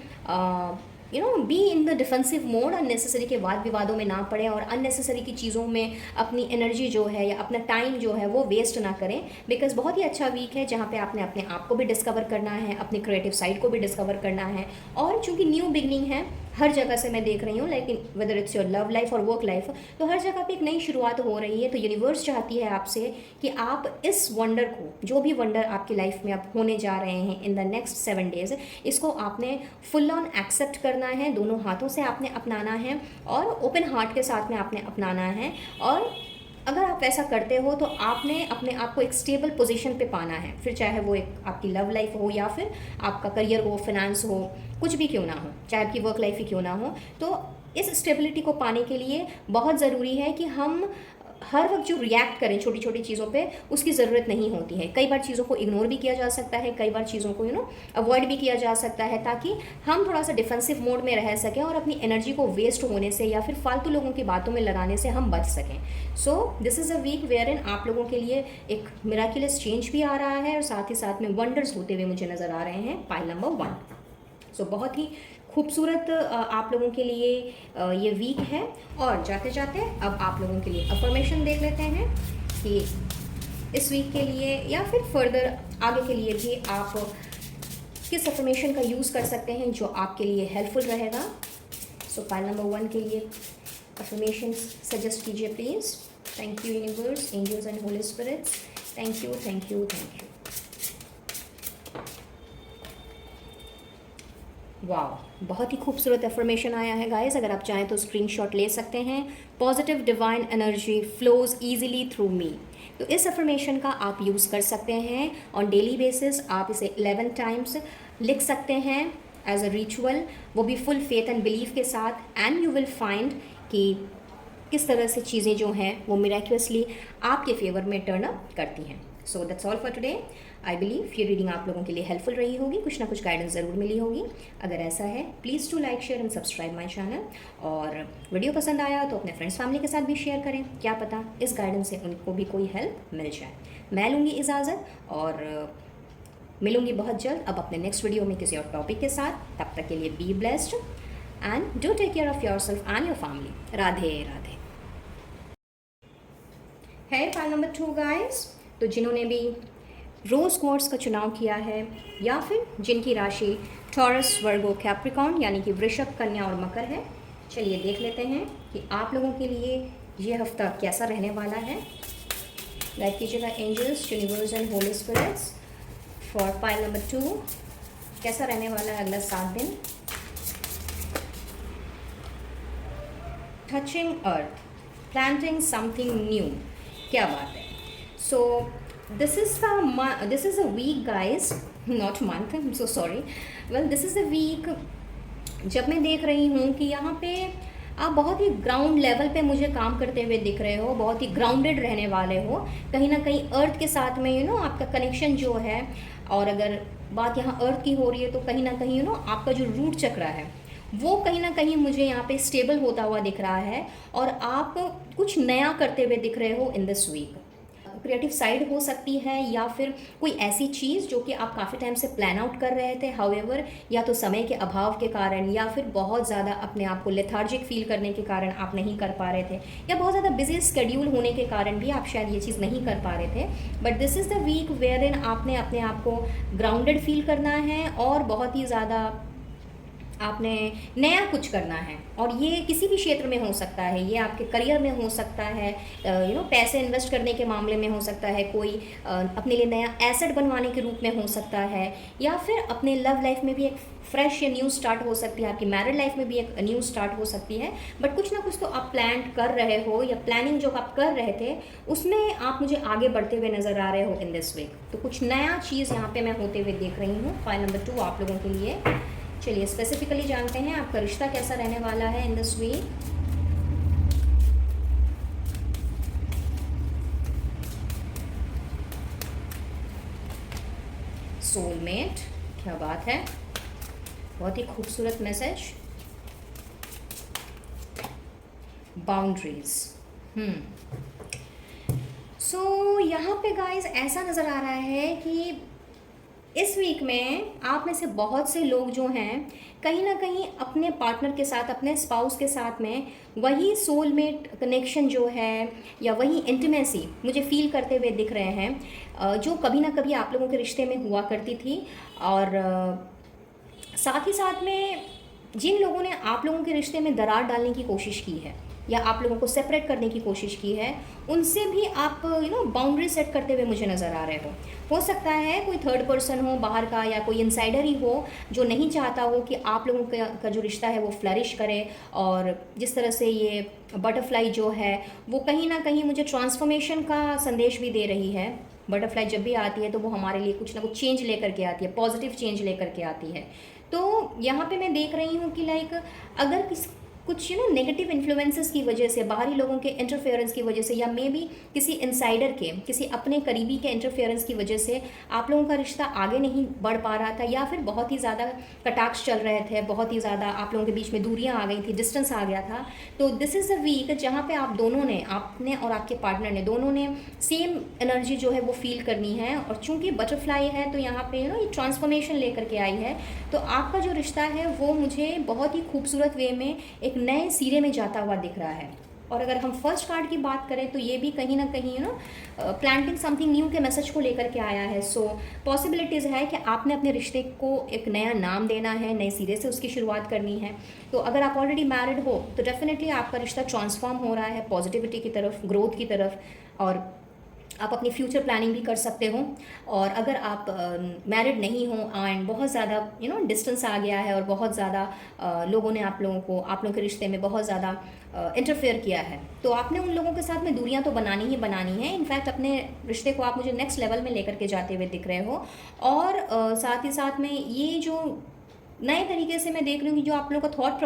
be in the defensive mode. Unnecessary के वाद विवादों में ना पड़े और अननेसेसरी की चीज़ों में अपनी एनर्जी जो है या अपना टाइम जो है वो वेस्ट ना करें, बिकॉज बहुत ही अच्छा वीक है जहाँ पे आपने अपने आप को भी डिस्कवर करना है, अपनी क्रिएटिव साइड को भी डिस्कवर करना है. और चूँकि न्यू बिगनिंग है हर जगह से मैं देख रही हूँ, like whether it's your love life और वर्क लाइफ, तो हर जगह पे एक नई शुरुआत हो रही है. तो यूनिवर्स चाहती है आपसे कि आप इस वंडर को, जो भी वंडर आपकी लाइफ में अब होने जा रहे हैं इन द नेक्स्ट 7 days, इसको आपने फुल ऑन एक्सेप्ट करना है, दोनों हाथों से आपने अपनाना है और ओपन हार्ट के साथ में आपने अपनाना है. और अगर आप वैसा करते हो तो आपने अपने आप को एक स्टेबल पोजीशन पे पाना है, फिर चाहे वो एक आपकी लव लाइफ हो या फिर आपका करियर हो, फाइनेंस हो, कुछ भी क्यों ना हो, चाहे आपकी वर्क लाइफ ही क्यों ना हो. तो इस स्टेबिलिटी को पाने के लिए बहुत ज़रूरी है कि हम हर वक्त जो रिएक्ट करें छोटी छोटी चीज़ों पे, उसकी ज़रूरत नहीं होती है. कई बार चीज़ों को इग्नोर भी किया जा सकता है, कई बार चीज़ों को अवॉइड भी किया जा सकता है, ताकि हम थोड़ा सा डिफेंसिव मोड में रह सकें और अपनी एनर्जी को वेस्ट होने से या फिर फालतू लोगों की बातों में लगाने से हम बच सकें. So this is a week where in आप लोगों के लिए एक मिराक्युलस चेंज भी आ रहा है और साथ ही साथ में वंडर्स होते हुए मुझे नज़र आ रहे हैं पाइल नंबर 1. सो बहुत ही खूबसूरत आप लोगों के लिए ये वीक है. और जाते जाते अब आप लोगों के लिए अफर्मेशन देख लेते हैं कि इस वीक के लिए या फिर फर्दर आगे के लिए भी आप किस अफर्मेशन का यूज़ कर सकते हैं जो आपके लिए हेल्पफुल रहेगा. सो पाइल नंबर 1 के लिए अफर्मेशन सजेस्ट कीजिए please. Thank you universe, angels and holy spirits. Thank you, thank you, thank you. वाह, बहुत ही खूबसूरत एफर्मेशन आया है गाइस. अगर आप चाहें तो स्क्रीनशॉट ले सकते हैं. Positive divine energy flows easily through me. तो इस एफर्मेशन का आप यूज़ कर सकते हैं ऑन डेली बेसिस. आप इसे 11 टाइम्स लिख सकते हैं एज अ रिचुअल, वो भी फुल फेथ एंड बिलीफ के साथ. एंड यू विल फाइंड कि किस तरह से चीज़ें जो हैं वो मिराक्युलसली आपके फेवर में टर्न अप करती हैं. So that's all for today. I believe ये रीडिंग आप लोगों के लिए हेल्पफुल रही होगी, कुछ ना कुछ गाइडेंस ज़रूर मिली होगी. अगर ऐसा है please to like, share and subscribe my channel. और वीडियो पसंद आया तो अपने फ्रेंड्स फैमिली के साथ भी शेयर करें. क्या पता इस गाइडेंस से उनको भी कोई हेल्प मिल जाए. मैं लूँगी इजाज़त और मिलूँगी बहुत जल्द अब अपने नेक्स्ट वीडियो में किसी और टॉपिक के साथ. तब तक के लिए be blessed and do take care of yourself and your family. Radhe Radhe. है फाइल नंबर 2 गाइस। तो जिन्होंने भी रोज़ क्वार्ट्स का चुनाव किया है या फिर जिनकी राशि टॉरस, वर्गो, कैप्रिकॉर्न यानी कि वृषभ, कन्या और मकर है, चलिए देख लेते हैं कि आप लोगों के लिए ये हफ्ता कैसा रहने वाला है। गाइड कीजिएगा angels, universe and holy spirits for file number 2, कैसा रहने वाला है अगला 7 दिन। Touching earth, planting something new, क्या बात है। So this is a week guys, not month, I am so sorry. Well this is a week जब मैं देख रही हूँ कि यहाँ पे आप बहुत ही ग्राउंड लेवल पे मुझे काम करते हुए दिख रहे हो, बहुत ही ग्राउंडेड रहने वाले हो, कहीं ना कहीं अर्थ के साथ में आपका कनेक्शन जो है। और अगर बात यहाँ अर्थ की हो रही है तो कहीं ना कहीं आपका जो रूट चक्र है वो कहीं ना कहीं मुझे यहाँ पे स्टेबल होता हुआ दिख रहा है और आप कुछ नया करते हुए दिख रहे हो in this week. Creative side हो सकती है या फिर कोई ऐसी चीज़ जो कि आप काफ़ी टाइम से प्लान आउट कर रहे थे, हाउएवर या तो समय के अभाव के कारण या फिर बहुत ज़्यादा अपने आप को लेथार्जिक फील करने के कारण आप नहीं कर पा रहे थे, या बहुत ज़्यादा बिजी स्केड्यूल होने के कारण भी आप शायद ये चीज़ नहीं कर पा रहे थे। But this is the week where in आपने अपने आप को ग्राउंडेड फील करना है और बहुत ही ज़्यादा आपने नया कुछ करना है। और ये किसी भी क्षेत्र में हो सकता है, ये आपके करियर में हो सकता है, पैसे इन्वेस्ट करने के मामले में हो सकता है, कोई अपने लिए नया एसेट बनवाने के रूप में हो सकता है, या फिर अपने लव लाइफ में भी एक फ्रेश या न्यू स्टार्ट हो सकती है, आपकी मैरिड लाइफ में भी एक न्यू स्टार्ट हो सकती है। बट कुछ ना कुछ तो आप प्लान कर रहे हो या प्लानिंग जो आप कर रहे थे उसमें आप मुझे आगे बढ़ते हुए नज़र आ रहे हो इन दिस वीक। तो कुछ नया चीज़ यहाँ पे मैं होते हुए देख रही हूँ फाइल नंबर 2 आप लोगों के लिए। चलिए स्पेसिफिकली जानते हैं आपका रिश्ता कैसा रहने वाला है इन दिस वीक। सोलमेट, क्या बात है, बहुत ही खूबसूरत मैसेज। बाउंड्रीज, सो यहाँ पे गाइस ऐसा नज़र आ रहा है कि इस वीक में आप में से बहुत से लोग जो हैं कहीं ना कहीं अपने पार्टनर के साथ, अपने स्पाउस के साथ में वही सोलमेट कनेक्शन जो है या वही इंटीमेसी मुझे फील करते हुए दिख रहे हैं जो कभी ना कभी आप लोगों के रिश्ते में हुआ करती थी। और साथ ही साथ में जिन लोगों ने आप लोगों के रिश्ते में दरार डालने की कोशिश की है या आप लोगों को सेपरेट करने की कोशिश की है, उनसे भी आप बाउंड्री सेट करते हुए मुझे नज़र आ रहे हो सकता है कोई थर्ड पर्सन हो बाहर का या कोई इनसाइडर ही हो जो नहीं चाहता हो कि आप लोगों का जो रिश्ता है वो फ्लरिश करे। और जिस तरह से ये बटरफ्लाई जो है वो कहीं ना कहीं मुझे ट्रांसफॉर्मेशन का संदेश भी दे रही है। बटरफ्लाई जब भी आती है तो वो हमारे लिए कुछ ना कुछ चेंज लेकर के आती है, पॉजिटिव चेंज लेकर के आती है। तो यहाँ पे मैं देख रही हूँ कि लाइक अगर कुछ नेगेटिव इन्फ्लुएंसेस की वजह से, बाहरी लोगों के इंटरफेरेंस की वजह से, या मे बी किसी इनसाइडर के, किसी अपने करीबी के इंटरफेरेंस की वजह से आप लोगों का रिश्ता आगे नहीं बढ़ पा रहा था, या फिर बहुत ही ज़्यादा कटाक्ष चल रहे थे, बहुत ही ज़्यादा आप लोगों के बीच में दूरियां आ गई थी, डिस्टेंस आ गया था। तो दिस इज़ अ वीक जहाँ पे आप दोनों ने, आपने और आपके पार्टनर ने, दोनों ने सेम एनर्जी जो है वो फील करनी है। और चूंकि बटरफ्लाई है तो यहाँ पे ये ट्रांसफॉर्मेशन लेकर के आई है। तो आपका जो रिश्ता है वो मुझे बहुत ही खूबसूरत वे में एक नए सिरे में जाता हुआ दिख रहा है। और अगर हम फर्स्ट कार्ड की बात करें तो ये भी कहीं ना कहीं प्लांटिंग समथिंग न्यू के मैसेज को लेकर के आया है। सो पॉसिबिलिटीज़ है कि आपने अपने रिश्ते को एक नया नाम देना है, नए सिरे से उसकी शुरुआत करनी है। तो अगर आप ऑलरेडी मैरिड हो तो डेफिनेटली आपका रिश्ता ट्रांसफॉर्म हो रहा है पॉजिटिविटी की तरफ, ग्रोथ की तरफ, और आप अपनी फ्यूचर प्लानिंग भी कर सकते हो। और अगर आप मैरिड नहीं हो एंड बहुत ज़्यादा डिस्टेंस आ गया है और बहुत ज़्यादा लोगों ने आप लोगों के रिश्ते में बहुत ज़्यादा इंटरफेयर किया है, तो आपने उन लोगों के साथ में दूरियां तो बनानी ही बनानी है। इनफैक्ट अपने रिश्ते को आप मुझे नेक्स्ट लेवल में लेकर के जाते हुए दिख रहे हो। और साथ ही साथ में ये जो नए तरीके से मैं देख रही हूँ कि जो आप लोगों का थॉट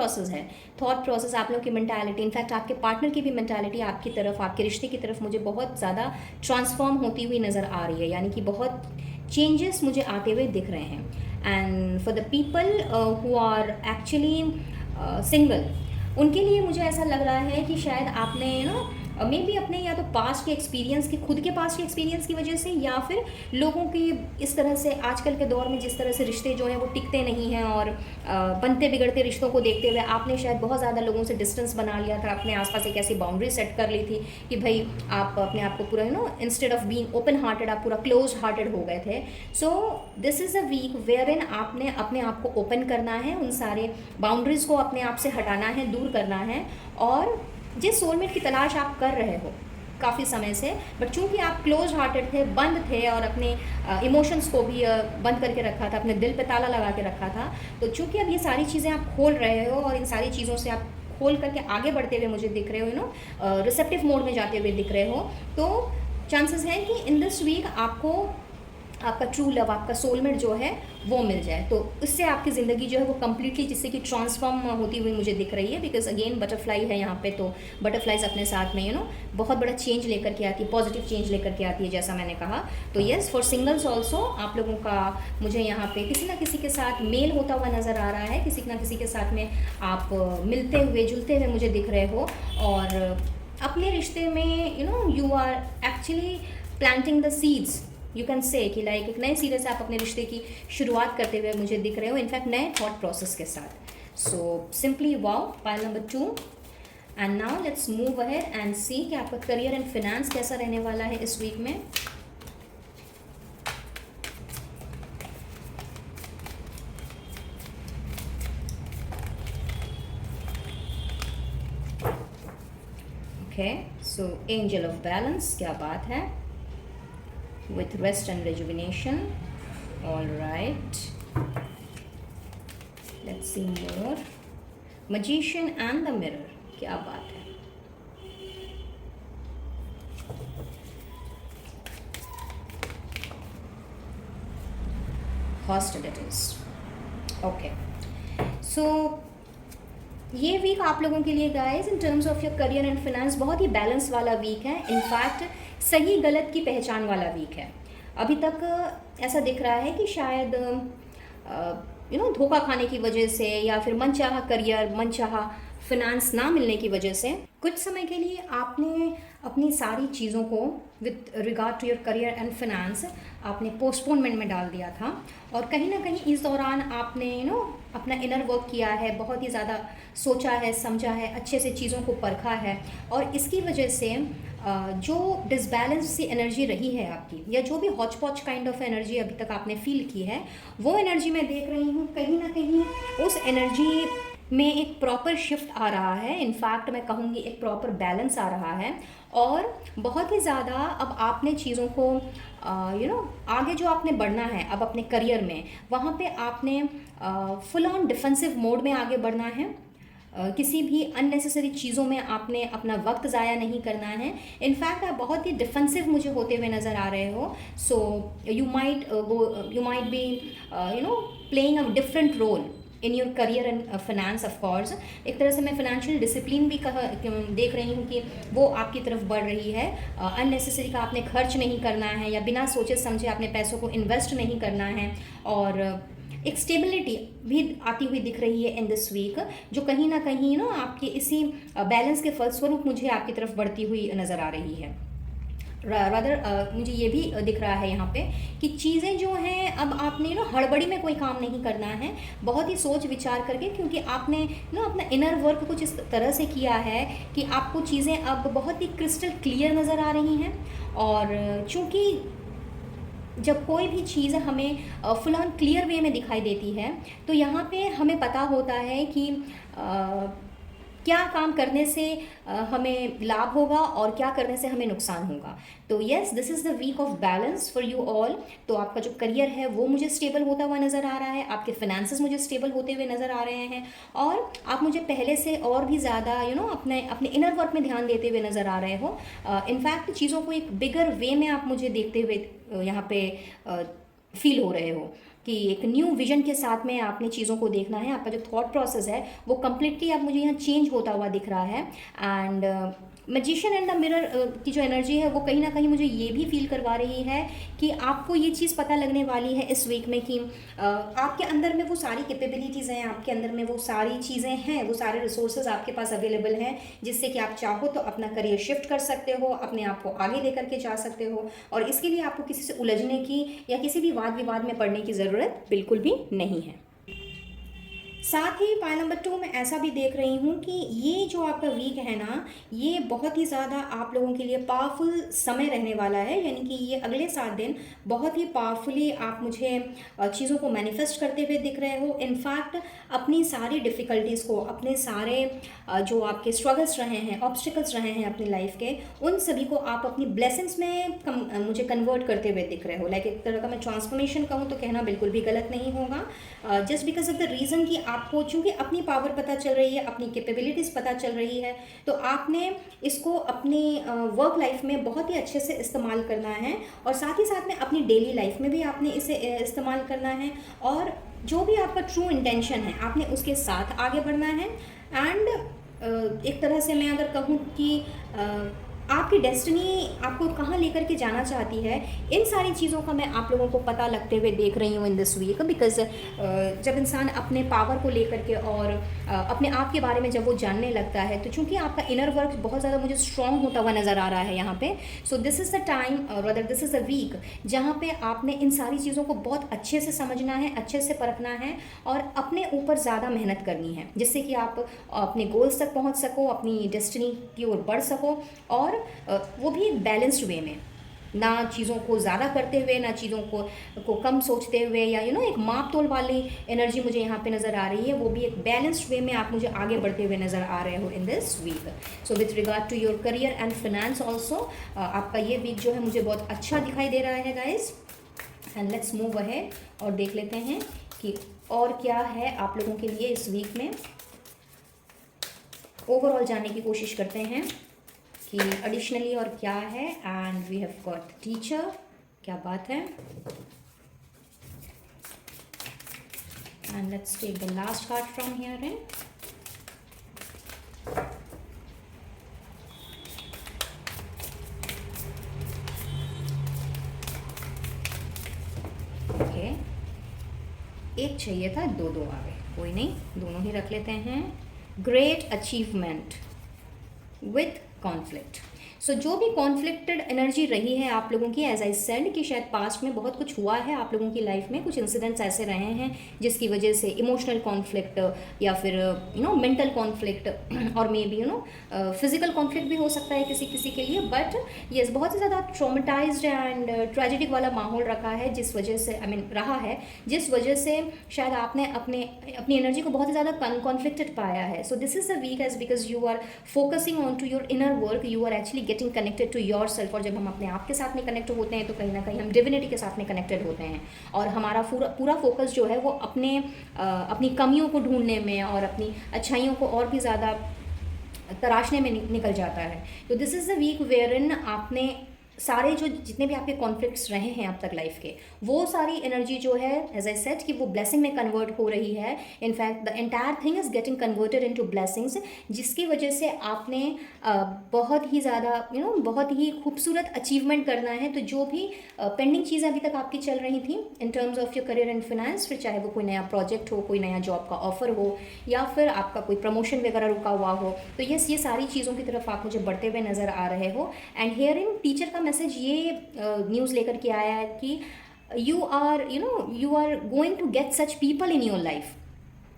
प्रोसेस, आप लोगों की मेंटालिटी, इनफैक्ट आपके पार्टनर की भी मेंटालिटी आपकी तरफ, आपके रिश्ते की तरफ मुझे बहुत ज़्यादा ट्रांसफॉर्म होती हुई नज़र आ रही है। यानी कि बहुत चेंजेस मुझे आते हुए दिख रहे हैं। And for the people who are actually single, उनके लिए मुझे ऐसा लग रहा है कि शायद आपने मे बी अपने या तो पास्ट के एक्सपीरियंस की, खुद के पास्ट के एक्सपीरियंस की वजह से, या फिर लोगों की इस तरह से आजकल के दौर में जिस तरह से रिश्ते जो हैं वो टिकते नहीं हैं, और बनते बिगड़ते रिश्तों को देखते हुए आपने शायद बहुत ज़्यादा लोगों से डिस्टेंस बना लिया था, अपने आसपास एक ऐसी बाउंड्री सेट कर ली थी कि भाई आप अपने आप को पूरा instead of being open hearted आप पूरा क्लोज हार्टेड हो गए थे। So this is a week where in आपने अपने आप को ओपन करना है, उन सारे बाउंड्रीज़ को अपने आप से हटाना है, दूर करना है, और जिस सोलमेट की तलाश आप कर रहे हो काफ़ी समय से, बट चूंकि आप क्लोज हार्टेड थे, बंद थे, और अपने इमोशंस को भी बंद करके रखा था, अपने दिल पे ताला लगा के रखा था, तो चूंकि अब ये सारी चीज़ें आप खोल रहे हो और इन सारी चीज़ों से आप खोल करके आगे बढ़ते हुए मुझे दिख रहे हो, रिसेप्टिव मोड में जाते हुए दिख रहे हो, तो चांसेस हैं कि इन दिस वीक आपको आपका ट्रू लव, आपका सोलमेट जो है वो मिल जाए। तो इससे आपकी ज़िंदगी जो है वो कम्प्लीटली जिससे कि ट्रांसफॉर्म होती हुई मुझे दिख रही है, बिकॉज अगेन बटरफ्लाई है यहाँ पे, तो बटरफ्लाइज अपने साथ में बहुत बड़ा चेंज लेकर के आती है, पॉजिटिव चेंज लेकर के आती है, जैसा मैंने कहा। तो येस, फॉर सिंगल्स ऑल्सो आप लोगों का मुझे यहाँ पे किसी ना किसी के साथ मेल होता हुआ नज़र आ रहा है, किसी ना किसी के साथ में आप मिलते हुए जुलते हुए मुझे दिख रहे हो, और अपने रिश्ते में you are actually planting the seeds, you can say कि लाइक एक नए सिरे से आप अपने रिश्ते की शुरुआत करते हुए मुझे दिख रहे हो, इनफैक्ट नए थॉट प्रोसेस के साथ। So simply wow, pile number 2। And now let's move ahead and see कि आपका करियर एंड फिनेंस कैसा रहने वाला है इस वीक में। Okay, so angel of balance, क्या बात है, with rest and rejuvenation. All right, let's see more. Magician and the mirror, क्या बात है। Hostilities. Okay, so ये वीक आप लोगों के लिए guys in terms of your career and finance बहुत ही बैलेंस वाला वीक है, इनफैक्ट सही गलत की पहचान वाला वीक है। अभी तक ऐसा दिख रहा है कि शायद धोखा खाने की वजह से, या फिर मनचाहा करियर, मनचाहा फिनेंस ना मिलने की वजह से कुछ समय के लिए आपने अपनी सारी चीज़ों को with regard to your career and finance आपने पोस्टपोनमेंट में डाल दिया था, और कहीं ना कहीं इस दौरान आपने अपना इनर वर्क किया है, बहुत ही ज़्यादा सोचा है, समझा है, अच्छे से चीज़ों को परखा है, और इसकी वजह से जो डिसबैलेंस सी एनर्जी रही है आपकी, या जो भी हॉच पॉच काइंड ऑफ एनर्जी अभी तक आपने फील की है, वो एनर्जी मैं देख रही हूँ कहीं ना कहीं उस एनर्जी में एक प्रॉपर शिफ्ट आ रहा है। इनफैक्ट मैं कहूँगी एक प्रॉपर बैलेंस आ रहा है, और बहुत ही ज़्यादा अब आपने चीज़ों को आगे जो आपने बढ़ना है अब अपने करियर में, वहाँ पे आपने फुल ऑन डिफेंसिव मोड में आगे बढ़ना है। किसी भी अननेसेसरी चीज़ों में आपने अपना वक्त ज़ाया नहीं करना है। इनफैक्ट आप बहुत ही डिफेंसिव मुझे होते हुए नज़र आ रहे हो, so you might be playing a different role in your career and finance. Of course एक तरह से मैं फिनेंशियल डिसिप्लिन भी देख रही हूँ कि वो आपकी तरफ बढ़ रही है। अननेसेसरी का आपने खर्च नहीं करना है, या बिना सोचे समझे आपने पैसों को इन्वेस्ट नहीं करना है, और एक स्टेबिलिटी भी आती हुई दिख रही है इन दिस वीक, जो कहीं ना कहीं आपके इसी बैलेंस के फलस्वरूप मुझे आपकी तरफ बढ़ती हुई नज़र आ रही है। रादर मुझे ये भी दिख रहा है यहाँ पे कि चीज़ें जो हैं अब आपने हड़बड़ी में कोई काम नहीं करना है, बहुत ही सोच विचार करके, क्योंकि आपने अपना इनर वर्क कुछ इस तरह से किया है कि आपको चीज़ें अब बहुत ही क्रिस्टल क्लियर नज़र आ रही हैं। और चूँकि जब कोई भी चीज़ हमें फुल ऑन क्लियर वे में दिखाई देती है, तो यहाँ पे हमें पता होता है कि क्या काम करने से हमें लाभ होगा और क्या करने से हमें नुकसान होगा। तो yes, this is the week of balance for you all. तो आपका जो करियर है वो मुझे स्टेबल होता हुआ नज़र आ रहा है, आपके फिनेंसेस मुझे स्टेबल होते हुए नज़र आ रहे हैं, और आप मुझे पहले से और भी ज़्यादा अपने इनर वर्क में ध्यान देते हुए नज़र आ रहे हो। इनफैक्ट चीज़ों को एक बिगर वे में आप मुझे देखते हुए यहाँ पे फील हो रहे हो कि एक न्यू विजन के साथ में आपने चीज़ों को देखना है। आपका जो थॉट प्रोसेस है वो कम्प्लीटली अब मुझे यहाँ चेंज होता हुआ दिख रहा है। And magician and the mirror की जो एनर्जी है वो कहीं ना कहीं मुझे ये भी फील करवा रही है कि आपको ये चीज़ पता लगने वाली है इस वीक में कि आपके अंदर में वो सारी कैपेबिलिटीज़ हैं, आपके अंदर में वो सारी चीज़ें हैं, वो सारे रिसोर्सेज आपके पास अवेलेबल हैं, जिससे कि आप चाहो तो अपना करियर शिफ्ट कर सकते हो, अपने आप को आगे लेकर के जा सकते हो, और इसके लिए आपको किसी से उलझने की या किसी भी वाद विवाद में पड़ने की ज़रूरत बिल्कुल भी नहीं है। साथ ही पाइल नंबर 2 में ऐसा भी देख रही हूँ कि ये जो आपका वीक है ना, ये बहुत ही ज़्यादा आप लोगों के लिए पावरफुल समय रहने वाला है, यानी कि ये अगले 7 दिन बहुत ही पावरफुली आप मुझे चीज़ों को मैनिफेस्ट करते हुए दिख रहे हो। इनफैक्ट अपनी सारी डिफ़िकल्टीज़ को, अपने सारे जो आपके स्ट्रगल्स रहे हैं, ऑब्स्टिकल्स रहे हैं अपनी लाइफ के, उन सभी को आप अपनी ब्लेसिंग्स में मुझे कन्वर्ट करते हुए दिख रहे हो। लाइक एक तरह का मैं ट्रांसफॉर्मेशन कहूँ तो कहना बिल्कुल भी गलत नहीं होगा, just because of the reason कि आपको चूंकि अपनी पावर पता चल रही है, अपनी कैपेबिलिटीज़ पता चल रही है, तो आपने इसको अपनी वर्क लाइफ में बहुत ही अच्छे से इस्तेमाल करना है, और साथ ही साथ में अपनी डेली लाइफ में भी आपने इसे इस्तेमाल करना है, और जो भी आपका ट्रू इंटेंशन है आपने उसके साथ आगे बढ़ना है। एंड एक तरह से मैं अगर कहूँ कि आपकी डेस्टिनी आपको कहाँ लेकर के जाना चाहती है, इन सारी चीज़ों का मैं आप लोगों को पता लगते हुए देख रही हूँ इन दिस वीक। बिकॉज जब इंसान अपने पावर को लेकर के और अपने आप के बारे में जब वो जानने लगता है, तो चूंकि आपका इनर वर्क बहुत ज़्यादा मुझे स्ट्रॉन्ग होता हुआ नज़र आ रहा है यहाँ पे। सो दिस इज़ द टाइम, और दिस इज़ द वीक जहाँ पे आपने इन सारी चीज़ों को बहुत अच्छे से समझना है, अच्छे से परखना है, और अपने ऊपर ज़्यादा मेहनत करनी है, जिससे कि आप अपने गोल्स तक पहुँच सको, अपनी डेस्टिनी की ओर बढ़ सको, और वो भी एक बैलेंस्ड वे में, ना चीज़ों को ज़्यादा करते हुए, ना चीज़ों को कम सोचते हुए, या एक माप तोल वाली एनर्जी मुझे यहाँ पे नज़र आ रही है। वो भी एक बैलेंस्ड वे में आप मुझे आगे बढ़ते हुए नज़र आ रहे हो in this week. So with regard to your career and finance also, आपका ये वीक जो है मुझे बहुत अच्छा दिखाई दे रहा है guys. And let's move ahead और देख लेते हैं कि और क्या है आप लोगों के लिए इस वीक में। ओवरऑल जानने की कोशिश करते हैं कि एडिशनली और क्या है। And we have got teacher, क्या बात है। And let's take the last card from here है। ओके, एक चाहिए था, दो आ गए, कोई नहीं, दोनों ही रख लेते हैं। Great achievement with conflict. So जो भी कॉन्फ्लिक्टेड एनर्जी रही है आप लोगों की, एज आई सेड कि शायद पास्ट में बहुत कुछ हुआ है आप लोगों की लाइफ में, कुछ इंसिडेंट्स ऐसे रहे हैं जिसकी वजह से इमोशनल कॉन्फ्लिक्ट या फिर मेंटल कॉन्फ्लिक्ट, और मे बी फिजिकल कॉन्फ्लिक्ट भी हो सकता है किसी किसी के लिए। बट येस, बहुत ही ज़्यादा ट्रॉमेटाइज्ड एंड ट्रेजेडिक वाला माहौल रखा है, जिस वजह से रहा है, जिस वजह से शायद आपने अपनी एनर्जी को बहुत ही ज़्यादा कॉन्फ्लिक्टेड पाया है। So this is the week as because you are focusing on to your inner work, you are actually getting connected to yourself. और जब हम अपने आप के साथ में कनेक्ट होते हैं तो कहीं ना कहीं हम डिविनिटी के साथ में कनेक्टेड होते हैं, और हमारा पूरा फोकस जो है वो अपनी कमियों को ढूंढने में और अपनी अच्छाइयों को और भी ज़्यादा तराशने में निकल जाता है। तो this is the week where in आपने सारे जितने भी आपके कॉन्फ्लिक्ट्स रहे हैं अब तक लाइफ के, वो सारी एनर्जी जो है एज आई सेड कि वो ब्लेसिंग में कन्वर्ट हो रही है। In fact the entire thing is getting converted into blessings, जिसकी वजह से आपने बहुत ही ज़्यादा बहुत ही खूबसूरत अचीवमेंट करना है। तो जो भी पेंडिंग चीज़ें अभी तक आपकी चल रही थी इन terms of your career and finance, फिर चाहे वो कोई नया प्रोजेक्ट हो, कोई नया जॉब का ऑफर हो, या फिर आपका कोई प्रमोशन वगैरह रुका हुआ हो, तो ये सारी चीज़ों की तरफ आप मुझे बढ़ते हुए नज़र आ रहे हो। एंड हियर इन टीचर का मैसेज ये न्यूज़ लेकर के आया है कि you are going to get such people in your life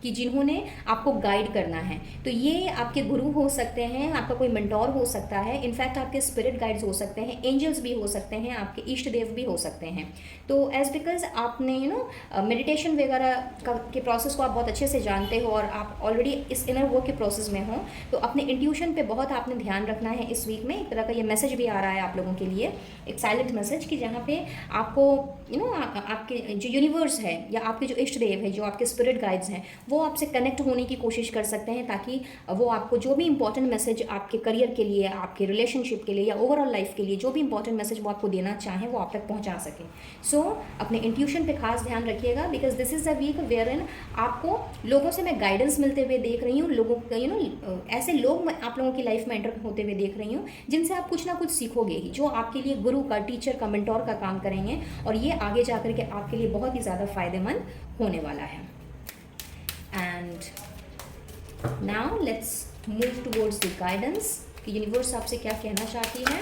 कि जिन्होंने आपको गाइड करना है। तो ये आपके गुरु हो सकते हैं, आपका कोई मेंटोर हो सकता है, इनफैक्ट आपके स्पिरिट गाइड्स हो सकते हैं, एंजल्स भी हो सकते हैं, आपके इष्ट देव भी हो सकते हैं। तो एज बिकॉज आपने मेडिटेशन वगैरह के प्रोसेस को आप बहुत अच्छे से जानते हो और आप ऑलरेडी इस इनर वर्क के प्रोसेस में हो, तो अपने इंट्यूशन पे बहुत आपने ध्यान रखना है इस वीक में। एक तरह का ये मैसेज भी आ रहा है आप लोगों के लिए, एक साइलेंट मैसेज कि जहाँ पे आपको आपके जो यूनिवर्स है या आपके जो इष्ट देव है, जो आपके स्पिरिट गाइड्स हैं, वो आपसे कनेक्ट होने की कोशिश कर सकते हैं, ताकि वो आपको जो भी इंपॉर्टेंट मैसेज आपके करियर के लिए, आपके रिलेशनशिप के लिए या ओवरऑल लाइफ के लिए जो भी इंपॉर्टेंट मैसेज वो आपको देना चाहें वो आप तक पहुंचा सकें। सो अपने इंट्यूशन पे खास ध्यान रखिएगा, because this is a week where in आपको लोगों से मैं गाइडेंस मिलते हुए देख रही हूँ, लोगों ऐसे लोग मैं आप लोगों की लाइफ में एंटर होते हुए देख रही हूँ जिनसे आप कुछ ना कुछ सीखोगे ही, जो आपके लिए गुरु का, टीचर का, मेंटोर का काम करेंगे, और ये आगे जा करके आपके लिए बहुत ही ज़्यादा फायदेमंद होने वाला है। And now let's move towards the guidance कि यूनिवर्स आपसे क्या कहना चाहती है।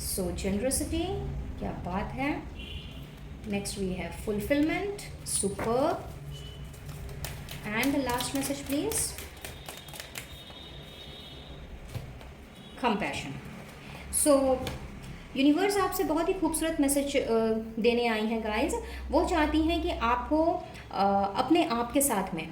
सो जनरसिटी, क्या बात है। Next we have fulfilment, super, and the last message please, compassion. So universe आपसे बहुत ही खूबसूरत मैसेज देने आई हैं गाइस। वो चाहती हैं कि आपको अपने आप के साथ में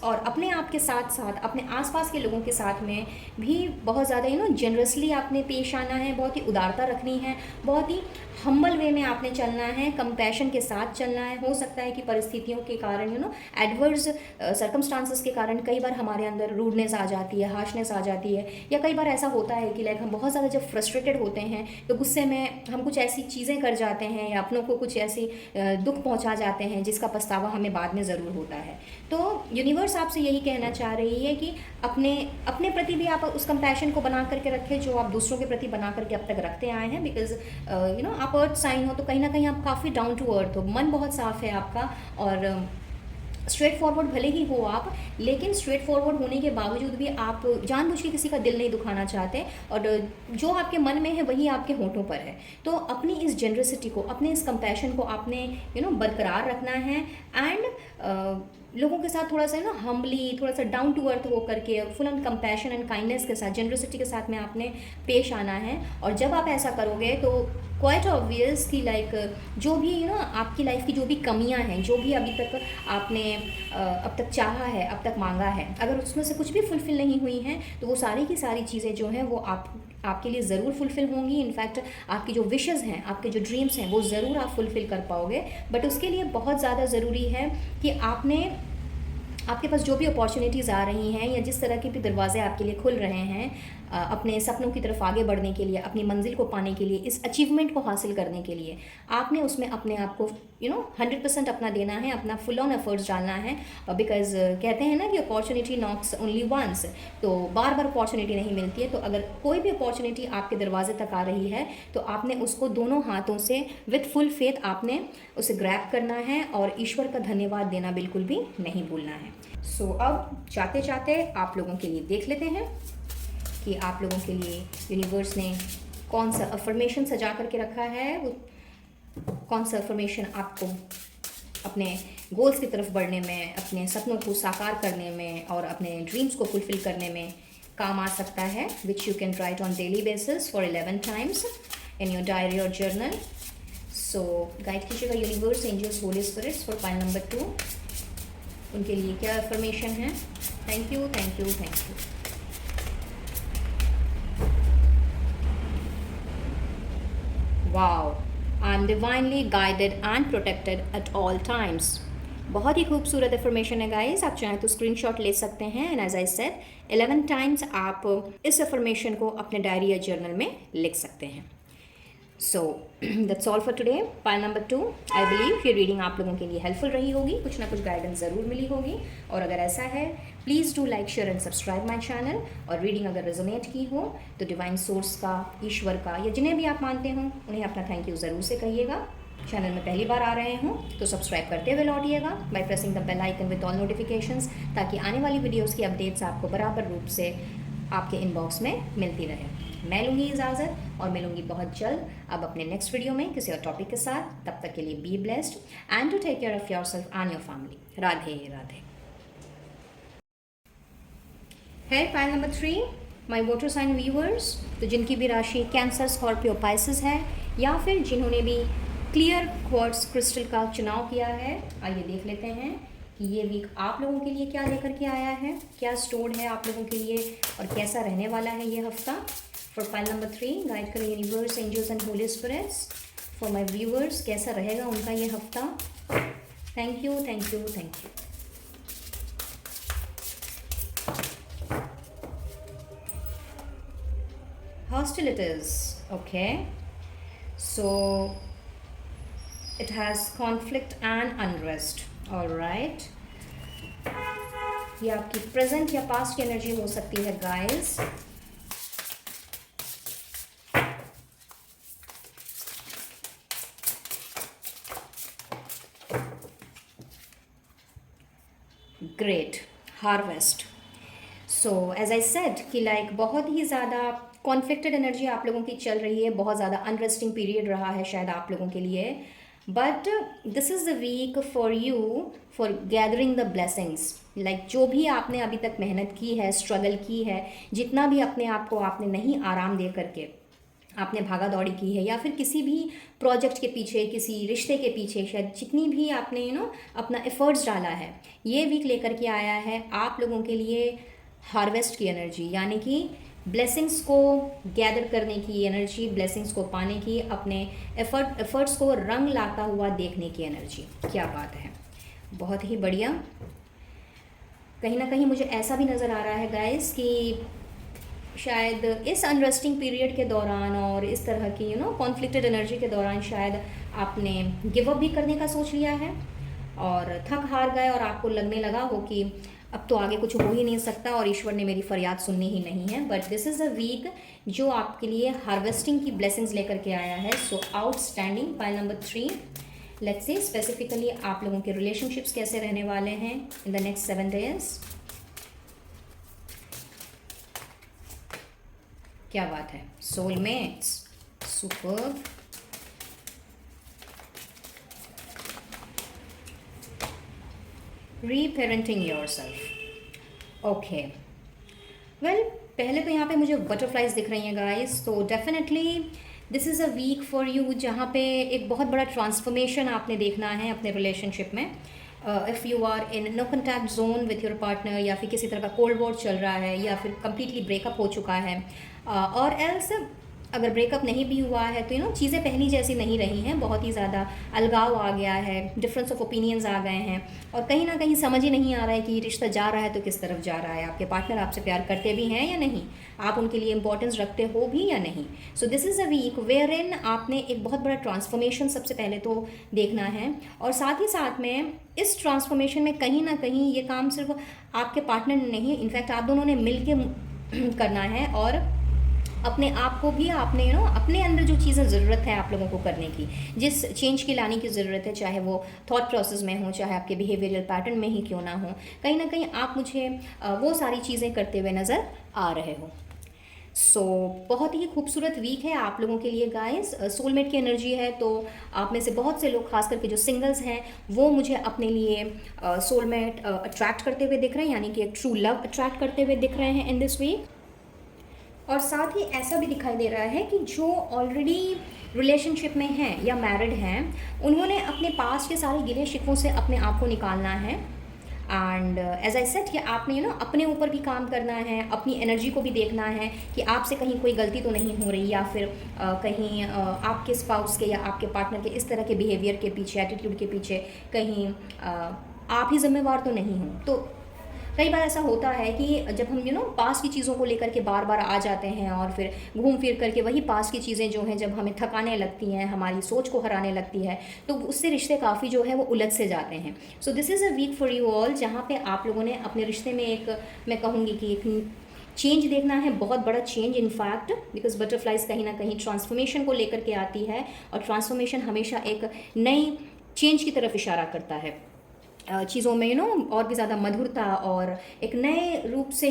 और अपने आप के साथ साथ अपने आसपास के लोगों के साथ में भी बहुत ज़्यादा जनरसली आपने पेश आना है, बहुत ही उदारता रखनी है, बहुत ही हम्बल वे में आपने चलना है, कंपैशन के साथ चलना है। हो सकता है कि परिस्थितियों के कारण एडवर्स सर्कमस्टांसेस के कारण कई बार हमारे अंदर रूडनेस आ जाती है, हार्शनेस आ जाती है, या कई बार ऐसा होता है कि लाइक हम बहुत ज़्यादा जब फ्रस्ट्रेटेड होते हैं तो गुस्से में हम कुछ ऐसी चीज़ें कर जाते हैं या अपनों को कुछ ऐसी दुख पहुंचा जाते हैं जिसका पछतावा हमें बाद में ज़रूर होता है। तो यूनिवर्स आपसे यही कहना चाह रही है कि अपने प्रति भी आप उस कंपैशन को बना करके रखें जो आप दूसरों के प्रति बना करके अब तक रखते आए हैं। बिकॉज आप अर्थ साइन हो तो कहीं ना कहीं आप काफ़ी डाउन टू अर्थ हो, मन बहुत साफ है आपका, और स्ट्रेट फॉरवर्ड भले ही हो आप, लेकिन स्ट्रेट फॉरवर्ड होने के बावजूद भी आप जानबूझ के किसी का दिल नहीं दुखाना चाहते, और जो आपके मन में है वही आपके होठों पर है। तो अपनी इस जनरसिटी को, अपने इस कंपैशन को आपने बरकरार रखना है, एंड लोगों के साथ थोड़ा सा हम्बली, थोड़ा सा डाउन टू अर्थ हो करके, full on compassion and kindness के साथ, जनरसिटी के साथ में आपने पेश आना है। और जब आप ऐसा करोगे तो क्वाइट ऑब्वियस कि लाइक जो भी आपकी लाइफ की जो भी कमियां हैं, जो भी अभी तक आपने अब तक चाहा है, अब तक मांगा है, अगर उसमें से कुछ भी फुलफ़िल नहीं हुई हैं तो वो सारी की सारी चीज़ें जो हैं वो आपके लिए ज़रूर फुलफ़िल होंगी। इनफैक्ट आपकी जो विशेज़ हैं, आपके जो ड्रीम्स हैं वो ज़रूर आप फुलफ़िल कर पाओगे। बट उसके लिए बहुत ज़्यादा ज़रूरी है कि आपके पास जो भी अपॉर्चुनिटीज़ आ रही हैं या जिस तरह के भी दरवाजे आपके लिए खुल रहे हैं अपने सपनों की तरफ आगे बढ़ने के लिए, अपनी मंजिल को पाने के लिए, इस अचीवमेंट को हासिल करने के लिए, आपने उसमें अपने आप को 100% अपना देना है, अपना फुल ऑन एफर्ट्स डालना है। बिकॉज कहते हैं ना कि अपॉर्चुनिटी नॉक्स ओनली वंस, तो बार बार अपॉर्चुनिटी नहीं मिलती है। तो अगर कोई भी अपॉर्चुनिटी आपके दरवाजे तक आ रही है तो आपने उसको दोनों हाथों से विथ फुल फेथ आपने उसे ग्रैब करना है और ईश्वर का धन्यवाद देना बिल्कुल भी नहीं भूलना है। सो अब चाहते चाहते आप लोगों के लिए देख लेते हैं कि आप लोगों के लिए यूनिवर्स ने कौन सा अफर्मेशन सजा करके रखा है, वो कौन सा अफर्मेशन आपको अपने गोल्स की तरफ बढ़ने में, अपने सपनों को साकार करने में और अपने ड्रीम्स को फुलफिल करने में काम आ सकता है, which you can write on daily basis for 11 times in your diary और जर्नल। सो गाइड कीजिएगा universe, angels, holy spirits for point number 2, उनके लिए क्या अफर्मेशन है। Thank you, thank you, thank you. Wow, I am divinely guided and protected at all times. बहुत ही खूबसूरत affirmation है गाइस, आप चाहें तो स्क्रीनशॉट ले सकते हैं। And as I said 11 times आप इस अफर्मेशन को अपने डायरी या जर्नल में लिख सकते हैं। So that's all for today. Pile number 2, I believe ये रीडिंग आप लोगों के लिए हेल्पफुल रही होगी, कुछ ना कुछ गाइडेंस ज़रूर मिली होगी। और अगर ऐसा है please do like, share and subscribe my channel. और रीडिंग अगर रेजोनेट की हो तो डिवाइन सोर्स का, ईश्वर का, या जिन्हें भी आप मानते हो उन्हें अपना थैंक यू ज़रूर से कहिएगा। चैनल में पहली बार आ रहे हों तो सब्सक्राइब करते हुए लौटिएगा by pressing the bell icon with all notifications, ताकि आने वाली वीडियोस की अपडेट्स आपको बराबर रूप से आपके इनबॉक्स में मिलती रहे। मैं लूँगी इजाज़त और मिलूँगी बहुत जल्द अब अपने नेक्स्ट वीडियो में किसी और टॉपिक के साथ। तब तक के लिए be blessed and to take care of yourself and your family. Radhe Radhe. है file number 3, my water sign viewers, तो जिनकी भी राशि कैंसर, स्कॉर्पियो, पाइसेस है, या फिर जिन्होंने भी क्लियर क्वार्ट्ज क्रिस्टल का चुनाव किया है, आइए देख लेते हैं कि ये वीक आप लोगों के लिए क्या लेकर के आया है, क्या स्टोर्ड है आप लोगों के लिए और कैसा रहने वाला है ये हफ्ता। फॉर पाइल नंबर 3, गाइड करें universe, angels and holy spirits. For my viewers, कैसा रहेगा उनका ये हफ्ता। Thank you, thank you, thank you. Hostilities, okay, so it has conflict and unrest, all right। ये आपकी प्रेजेंट या पास्ट की एनर्जी हो सकती है guys. Great, harvest. So as I said कि लाइक बहुत ही ज़्यादा कॉन्फ्लिक्टेड एनर्जी आप लोगों की चल रही है, बहुत ज़्यादा अनरेस्टिंग पीरियड रहा है शायद आप लोगों के लिए, but this is the week for you for gathering the blessings. Like जो भी आपने अभी तक मेहनत की है, स्ट्रगल की है, जितना भी अपने आप को आपने नहीं आराम दे करके आपने भागा दौड़ी की है, या फिर किसी भी प्रोजेक्ट के पीछे, किसी रिश्ते के पीछे, शायद जितनी भी आपने अपना एफर्ट्स डाला है, ये वीक लेकर के आया है आप लोगों के लिए हार्वेस्ट की एनर्जी, यानी कि ब्लेसिंग्स को गैदर करने की एनर्जी, ब्लेसिंग्स को पाने की, अपने एफर्ट्स को रंग लाता हुआ देखने की एनर्जी। क्या बात है, बहुत ही बढ़िया। कहीं ना कहीं मुझे ऐसा भी नज़र आ रहा है गाइस कि शायद इस अनरेस्टिंग पीरियड के दौरान और इस तरह की कॉन्फ्लिक्टेड एनर्जी के दौरान शायद आपने गिव अप भी करने का सोच लिया है और थक हार गए और आपको लगने लगा हो कि अब तो आगे कुछ हो ही नहीं सकता और ईश्वर ने मेरी फरियाद सुननी ही नहीं है। But this is a week जो आपके लिए हार्वेस्टिंग की ब्लेसिंग्स लेकर के आया है। So outstanding. Pile number 3, let's say specifically आप लोगों के रिलेशनशिप्स कैसे रहने वाले हैं इन द नेक्स्ट 7 डेज। क्या बात है, soulmates, superb. Reparenting yourself, okay. Well, पहले तो यहाँ पे मुझे बटरफ्लाइज दिख रही हैं गाइस, तो definitely this is a week for you जहाँ पे एक बहुत बड़ा ट्रांसफॉर्मेशन आपने देखना है अपने रिलेशनशिप में। If you are in no contact zone with your partner, या फिर किसी तरह का कोल्ड वॉर चल रहा है, या फिर कम्प्लीटली ब्रेकअप हो चुका है, और एल्स अगर ब्रेकअप नहीं भी हुआ है तो चीज़ें पहली जैसी नहीं रही हैं, बहुत ही ज़्यादा अलगाव आ गया है, डिफरेंस ऑफ ओपिनियंस आ गए हैं, और कहीं ना कहीं समझ ही नहीं आ रहा है कि रिश्ता जा रहा है तो किस तरफ जा रहा है। आपके पार्टनर आपसे प्यार करते भी हैं या नहीं, आप उनके लिए इंपॉर्टेंस रखते हो भी या नहीं। So this is a week where in आपने एक बहुत बड़ा ट्रांसफॉर्मेशन सबसे पहले तो देखना है, और साथ ही साथ में इस ट्रांसफॉर्मेशन में कहीं ना कहीं ये काम सिर्फ आपके पार्टनर ने नहीं, इनफैक्ट आप दोनों ने मिल के करना है, और अपने आप को भी आपने अपने अंदर जो चीज़ें ज़रूरत है आप लोगों को करने की, जिस चेंज की लाने की ज़रूरत है, चाहे वो थॉट प्रोसेस में हो, चाहे आपके बिहेवियरल पैटर्न में ही क्यों ना हो, कहीं ना कहीं आप मुझे वो सारी चीज़ें करते हुए नज़र आ रहे हो। सो बहुत ही खूबसूरत वीक है आप लोगों के लिए गाइस। सोलमेट की एनर्जी है, तो आप में से बहुत से लोग, खास करके जो सिंगल्स हैं, वो मुझे अपने लिए सोलमेट अट्रैक्ट करते हुए दिख रहे हैं, यानी कि एक ट्रू लव अट्रैक्ट करते हुए दिख रहे हैं इन दिस वीक। और साथ ही ऐसा भी दिखाई दे रहा है कि जो ऑलरेडी रिलेशनशिप में हैं या मैरिड हैं, उन्होंने अपने पास के सारे गिले शिकवों से अपने आप को निकालना है। एंड एज आई सेड कि आपने अपने ऊपर भी काम करना है, अपनी एनर्जी को भी देखना है कि आपसे कहीं कोई गलती तो नहीं हो रही, या फिर कहीं आपके स्पाउस के या आपके पार्टनर के इस तरह के बिहेवियर के पीछे, एटीट्यूड के पीछे कहीं आप ही जिम्मेवार तो नहीं हो। तो कई बार ऐसा होता है कि जब हम पास की चीज़ों को लेकर के बार बार आ जाते हैं और फिर घूम फिर करके वही पास की चीज़ें जो हैं जब हमें थकाने लगती हैं, हमारी सोच को हराने लगती है, तो उससे रिश्ते काफ़ी जो है वो उलझ से जाते हैं। So this is a week for you all जहाँ पे आप लोगों ने अपने रिश्ते में एक, मैं कहूँगी कि एक चेंज देखना है, बहुत बड़ा चेंज इनफैक्ट, बिकॉज बटरफ्लाइज कहीं ना कहीं ट्रांसफॉर्मेशन को लेकर के आती है, और ट्रांसफॉर्मेशन हमेशा एक नई चेंज की तरफ इशारा करता है। चीज़ों में और भी ज़्यादा मधुरता और एक नए रूप से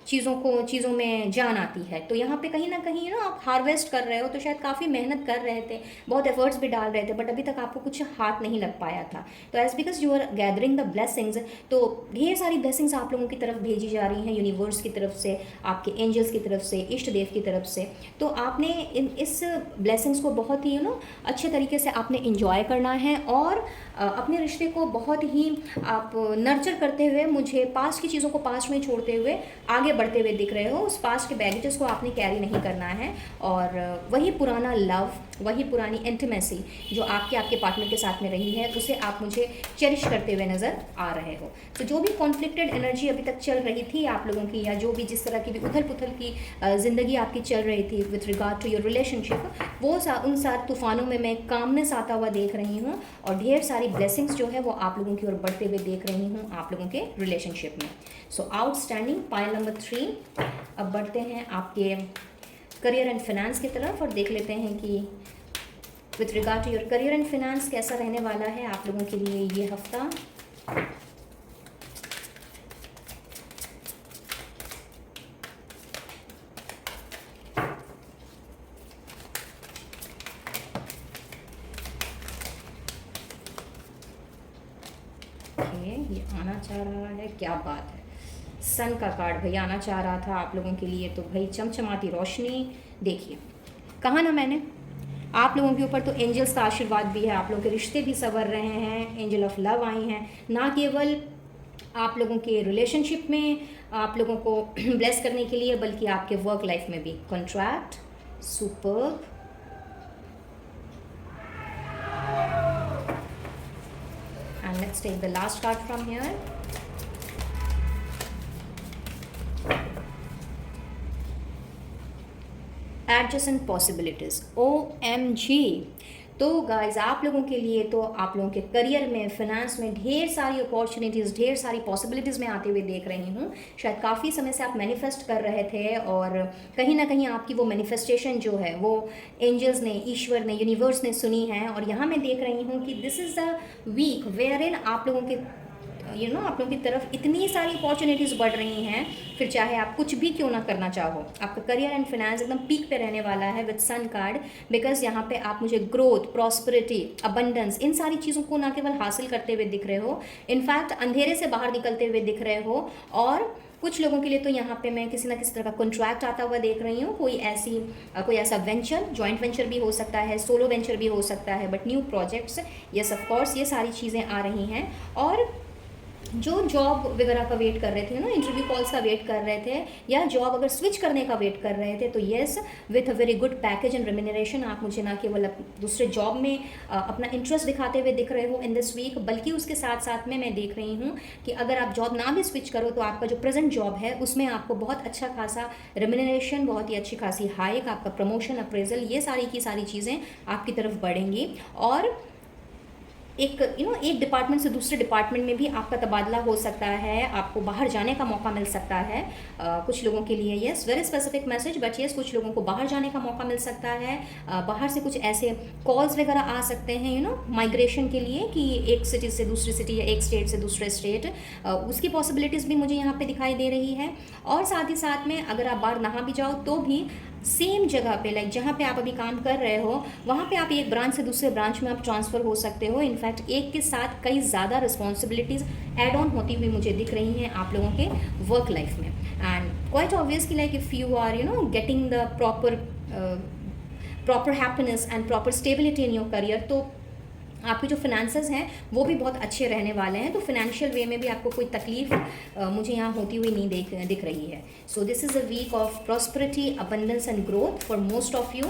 चीज़ों में जान आती है। तो यहाँ पे कहीं ना कहीं आप हार्वेस्ट कर रहे हो, तो शायद काफ़ी मेहनत कर रहे थे, बहुत एफर्ट्स भी डाल रहे थे, बट अभी तक आपको कुछ हाथ नहीं लग पाया था। तो as because you are gathering the blessings, तो ढेर सारी ब्लेसिंग्स आप लोगों की तरफ भेजी जा रही हैं, यूनिवर्स की तरफ से, आपके एंजल्स की तरफ से, इष्ट देव की तरफ से। तो आपने इस ब्लेसिंग्स को बहुत ही अच्छे तरीके से आपने इंजॉय करना है, और अपने रिश्ते को बहुत ही आप नर्चर करते हुए, मुझे पास्ट की चीज़ों को पास्ट में छोड़ते हुए आगे बढ़ते हुए दिख रहे हो। उस पास्ट के बैगेजेस को आपने कैरी नहीं करना है, और वही पुराना लव, वही पुरानी इंटीमेसी जो आपके पार्टनर के साथ में रही है, उसे आप मुझे चेरिश करते हुए नज़र आ रहे हो। तो जो भी कॉन्फ्लिक्टेड एनर्जी अभी तक चल रही थी आप लोगों की, या जो भी जिस तरह की भी उथल पुथल की ज़िंदगी आपकी चल रही थी with regard to your relationship, वो उन सारे तूफानों में मैं कामनेस आता हुआ देख रही हूँ, और ढेर सारी ब्लेसिंग्स जो है वो आप लोगों की ओर बढ़ते हुए देख रही हूँ आप लोगों के रिलेशनशिप में। सो आउटस्टैंडिंग, पाइल नंबर 3। अब बढ़ते हैं आपके करियर एंड फाइनेंस की तरफ और देख लेते हैं कि with regard to your career and finance कैसा रहने वाला है आप लोगों के लिए ये हफ्ता। ये आना चाह रहा है, क्या बात है, सन का कार्ड भैया आना चाह रहा था आप लोगों के लिए। तो भाई चमचमाती रोशनी, देखिए कहा ना मैंने आप लोगों के ऊपर तो एंजल्स का आशीर्वाद भी है, आप लोगों के रिश्ते भी संवर रहे हैं, एंजल ऑफ लव आई हैं, ना केवल आप लोगों के रिलेशनशिप में आप लोगों को ब्लेस करने के लिए, बल्कि आपके वर्क लाइफ में भी। Contract, superb, and let's take the last card from here. Adjacent possibilities, OMG। तो गाइज आप लोगों के लिए तो आप लोगों के करियर में, फाइनेंस में ढेर सारी अपॉर्चुनिटीज़, ढेर सारी पॉसिबिलिटीज़ में आते हुए देख रही हूँ। शायद काफ़ी समय से आप मैनिफेस्ट कर रहे थे, और कहीं ना कहीं आपकी वो मैनिफेस्टेशन जो है वो एंजल्स ने, ईश्वर ने, यूनिवर्स ने सुनी है। और यहाँ मैं देख रही हूँ कि this is the week where in आप लोगों के आप लोगों की तरफ इतनी सारी अपॉर्चुनिटीज़ बढ़ रही हैं, फिर चाहे आप कुछ भी क्यों ना करना चाहो। आपका करियर एंड फाइनेंस एकदम पीक पे रहने वाला है विद सन कार्ड, बिकॉज यहाँ पे आप मुझे ग्रोथ, प्रॉस्पेरिटी, अबंडेंस, इन सारी चीज़ों को ना केवल हासिल करते हुए दिख रहे हो, इनफैक्ट अंधेरे से बाहर निकलते हुए दिख रहे हो। और कुछ लोगों के लिए तो यहाँ पे मैं किसी ना किसी तरह का कॉन्ट्रैक्ट आता हुआ देख रही हूँ, कोई ऐसा वेंचर, जॉइंट वेंचर भी हो सकता है, सोलो वेंचर भी हो सकता है, but new projects, yes of course ये सारी चीज़ें आ रही हैं। और जो जॉब वगैरह का वेट कर रहे थे इंटरव्यू कॉल्स का वेट कर रहे थे, या जॉब अगर स्विच करने का वेट कर रहे थे, तो yes with a very good package and remuneration आप मुझे ना केवल दूसरे जॉब में अपना इंटरेस्ट दिखाते हुए दिख रहे हो इन दिस वीक, बल्कि उसके साथ साथ में मैं देख रही हूँ कि अगर आप जॉब ना भी स्विच करो तो आपका जो प्रेजेंट जॉब है उसमें आपको बहुत अच्छा खासा रेम्यूनरेशन, बहुत ही अच्छी खासी हाइक, आपका प्रमोशन, अप्रेजल, ये सारी की सारी चीज़ें आपकी तरफ बढ़ेंगी। और एक एक डिपार्टमेंट से दूसरे डिपार्टमेंट में भी आपका तबादला हो सकता है, आपको बाहर जाने का मौका मिल सकता है। कुछ लोगों के लिए yes very specific message, but yes कुछ लोगों को बाहर जाने का मौका मिल सकता है। बाहर से कुछ ऐसे कॉल्स वगैरह आ सकते हैं माइग्रेशन के लिए, कि एक सिटी से दूसरी सिटी या एक स्टेट से दूसरे स्टेट, उसकी पॉसिबिलिटीज़ भी मुझे यहाँ पे दिखाई दे रही है। और साथ ही साथ में अगर आप बाहर ना भी जाओ तो भी सेम जगह पे, लाइक जहाँ पे आप अभी काम कर रहे हो वहाँ पे आप एक ब्रांच से दूसरे ब्रांच में आप ट्रांसफ़र हो सकते हो। इनफैक्ट एक के साथ कई ज़्यादा रिस्पॉन्सिबिलिटीज़ ऐड ऑन होती हुई मुझे दिख रही हैं आप लोगों के वर्क लाइफ में। And quite obviously like if you are getting the proper happiness and proper stability in your career, तो आपके जो फिनेंसेस हैं वो भी बहुत अच्छे रहने वाले हैं। तो फिनेंशियल वे में भी आपको कोई तकलीफ मुझे यहाँ होती हुई नहीं दिख रही है। So this is a week of prosperity, abundance and growth for most of you.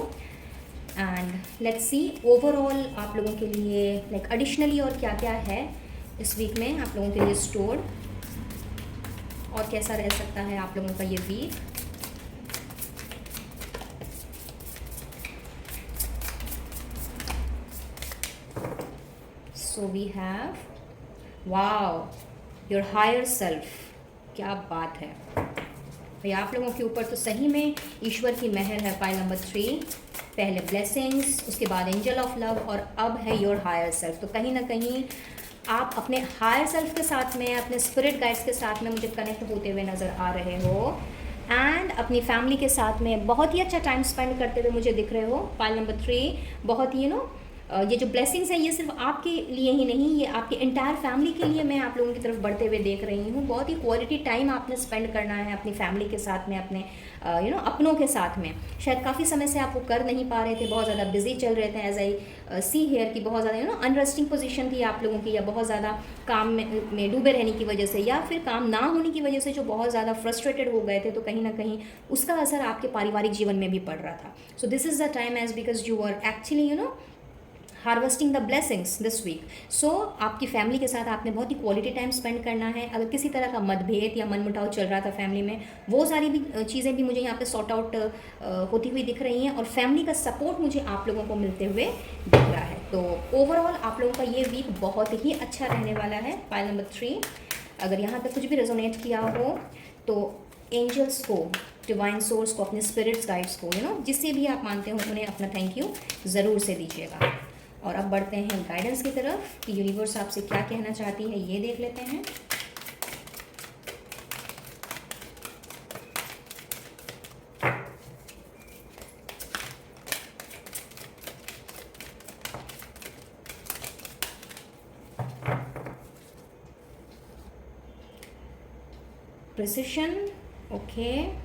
And let's see overall आप लोगों के लिए लाइक एडिशनली और क्या क्या है इस वीक में आप लोगों के लिए स्टोर, और कैसा रह सकता है आप लोगों का ये week. So we have, wow, your higher self, क्या बात है भाई आप लोगों के ऊपर तो सही में ईश्वर की मेहर है। पाइल नंबर 3, पहले ब्लेसिंग्स, उसके बाद एंजल ऑफ लव, और अब है योर हायर सेल्फ। तो कहीं ना कहीं आप अपने हायर सेल्फ के साथ में, अपने स्पिरिट गाइड्स के साथ में मुझे कनेक्ट होते हुए नज़र आ रहे हो, एंड अपनी फैमिली के साथ में बहुत ही अच्छा टाइम स्पेंड करते हुए मुझे दिख रहे हो। पाइल नंबर 3 बहुत ही ये जो ब्लेसिंग्स हैं ये सिर्फ आपके लिए ही नहीं, ये आपके इंटायर फैमिली के लिए मैं आप लोगों की तरफ बढ़ते हुए देख रही हूँ। बहुत ही क्वालिटी टाइम आपने स्पेंड करना है अपनी फैमिली के साथ में, अपने अपनों के साथ में। शायद काफ़ी समय से आप वो कर नहीं पा रहे थे, बहुत ज़्यादा बिजी चल रहे थे, एज आई सी हेयर की बहुत ज़्यादा अनरेस्टिंग पोजीशन थी आप लोगों की, या बहुत ज़्यादा काम में डूबे रहने की वजह से, या फिर काम ना होने की वजह से जो बहुत ज़्यादा फ्रस्ट्रेटेड हो गए थे, तो कहीं ना कहीं उसका असर आपके पारिवारिक जीवन में भी पड़ रहा था। So this is the time age because you are actually harvesting the blessings this week. So आपकी फैमिली के साथ आपने बहुत ही क्वालिटी टाइम स्पेंड करना है। अगर किसी तरह का मतभेद या मनमुटाव चल रहा था फैमिली में, वो सारी भी चीज़ें भी मुझे यहाँ पे सॉर्ट आउट होती हुई दिख रही हैं, और फैमिली का सपोर्ट मुझे आप लोगों को मिलते हुए दिख रहा है। तो ओवरऑल आप लोगों का ये वीक बहुत ही अच्छा रहने वाला है। पाइल नंबर 3, अगर यहाँ पे कुछ भी रेजोनेट किया हो तो एंजल्स को, डिवाइन सोर्स को, अपने स्पिरिट्स गाइड्स को जिससे भी आप मानते हो उन्हें अपना थैंक यू ज़रूर से दीजिएगा। और अब बढ़ते हैं गाइडेंस की तरफ कि यूनिवर्स आपसे क्या कहना चाहती है, ये देख लेते हैं। प्रिसिशन, ओके,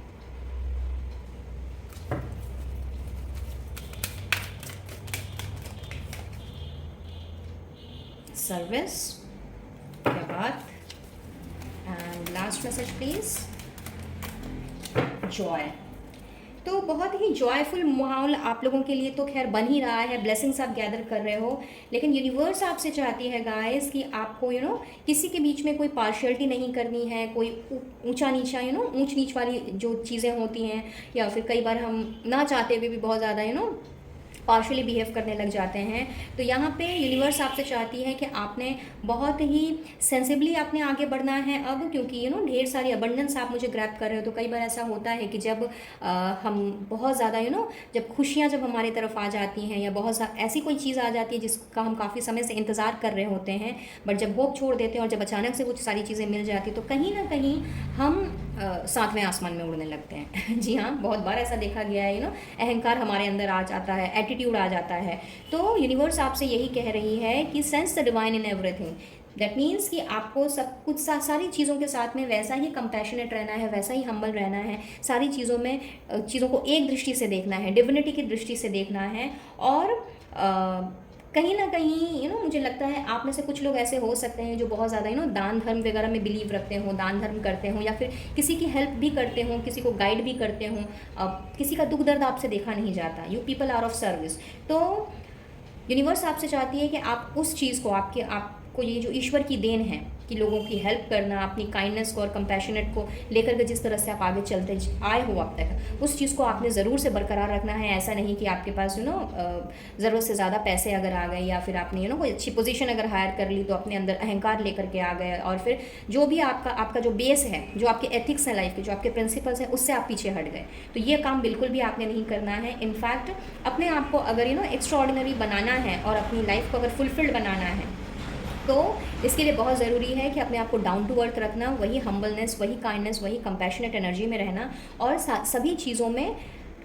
सर्विस, क्या बात, and last message please, Joy. तो बहुत ही जॉयफुल माहौल आप लोगों के लिए तो खैर बन ही रहा है, ब्लेसिंग्स आप गैदर कर रहे हो, लेकिन यूनिवर्स आपसे चाहती है गाइस कि आपको किसी के बीच में कोई पार्शियलिटी नहीं करनी है, कोई ऊंचा नीचा ऊंच नीच वाली जो चीज़ें होती हैं, या फिर कई बार हम ना चाहते हुए भी बहुत ज़्यादा पार्शली बिहेव करने लग जाते हैं। तो यहाँ पे यूनिवर्स आपसे चाहती है कि आपने बहुत ही सेंसिबली आपने आगे बढ़ना है अब, क्योंकि ढेर सारी अबंडेंस आप मुझे ग्रैब कर रहे हो। तो कई बार ऐसा होता है कि जब हम बहुत ज़्यादा जब खुशियाँ जब हमारी तरफ आ जाती हैं, या बहुत ऐसी कोई चीज़ आ जाती है जिसका हम काफ़ी समय से इंतज़ार कर रहे होते हैं, बट जब होप छोड़ देते हैं और जब अचानक से कुछ सारी चीज़ें मिल जाती तो कहीं ना कहीं हम सातवें आसमान में उड़ने लगते हैं। जी हाँ, बहुत बार ऐसा देखा गया है। अहंकार हमारे अंदर आ जाता है, एटीट्यूड आ जाता है। तो यूनिवर्स आपसे यही कह रही है कि sense the divine in everything. That means कि आपको सब कुछ सारी चीज़ों के साथ में वैसा ही कंपैशनेट रहना है, वैसा ही हम्बल रहना है, सारी चीज़ों में चीज़ों को एक दृष्टि से देखना है, डिविनिटी की दृष्टि से देखना है। और कहीं ना कहीं मुझे लगता है आप में से कुछ लोग ऐसे हो सकते हैं जो बहुत ज़्यादा दान धर्म वगैरह में बिलीव रखते हो, दान धर्म करते हो, या फिर किसी की हेल्प भी करते हो, किसी को गाइड भी करते हो, किसी का दुख दर्द आपसे देखा नहीं जाता। You people are of service. तो यूनिवर्स आपसे चाहती है कि आप उस चीज़ को, आपको ये जो ईश्वर की देन है कि लोगों की हेल्प करना, अपनी काइंडनेस को और कंपैशनेट को लेकर के जिस तरह से आप आगे चलते आए हो अब तक, उस चीज़ को आपने ज़रूर से बरकरार रखना है। ऐसा नहीं कि आपके पास ज़रूरत से ज़्यादा पैसे अगर आ गए, या फिर आपने कोई अच्छी पोजीशन अगर हायर कर ली तो अपने अंदर अहंकार लेकर के आ गए, और फिर जो भी आपका जो बेस है, जो आपके एथिक्स हैं लाइफ के, जो आपके प्रिंसिपल्स हैं, उससे आप पीछे हट गए। तो ये काम बिल्कुल भी आपने नहीं करना है। इनफैक्ट अपने आप को अगर एक्स्ट्राऑर्डिनरी बनाना है और अपनी लाइफ को अगर फुलफिल्ड बनाना है, तो इसके लिए बहुत ज़रूरी है कि अपने आप को डाउन टू अर्थ रखना, वही हम्बलनेस, वही काइंडनेस, वही कंपैशनेट एनर्जी में रहना, और सभी चीज़ों में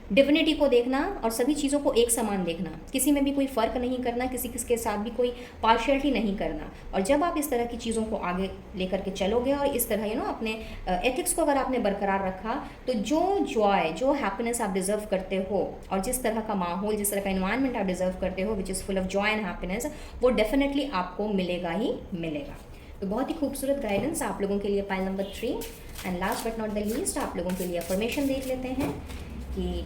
डिविनिटी को देखना, और सभी चीज़ों को एक समान देखना, किसी में भी कोई फ़र्क नहीं करना, किसी के साथ भी कोई पार्शियलिटी नहीं करना। और जब आप इस तरह की चीज़ों को आगे लेकर के चलोगे और इस तरह अपने एथिक्स को अगर आपने बरकरार रखा, तो जो जॉय, जो हैप्पीनेस आप डिज़र्व करते हो, और जिस तरह का माहौल, जिस तरह का इन्वायरमेंट आप डिज़र्व करते हो, which is full of Joy and happiness, वो डेफिनेटली आपको मिलेगा ही मिलेगा। तो बहुत ही खूबसूरत गाइडेंस आप लोगों के लिए pile number 3। And last but not the least, आप लोगों के लिए अफर्मेशन देख लेते हैं कि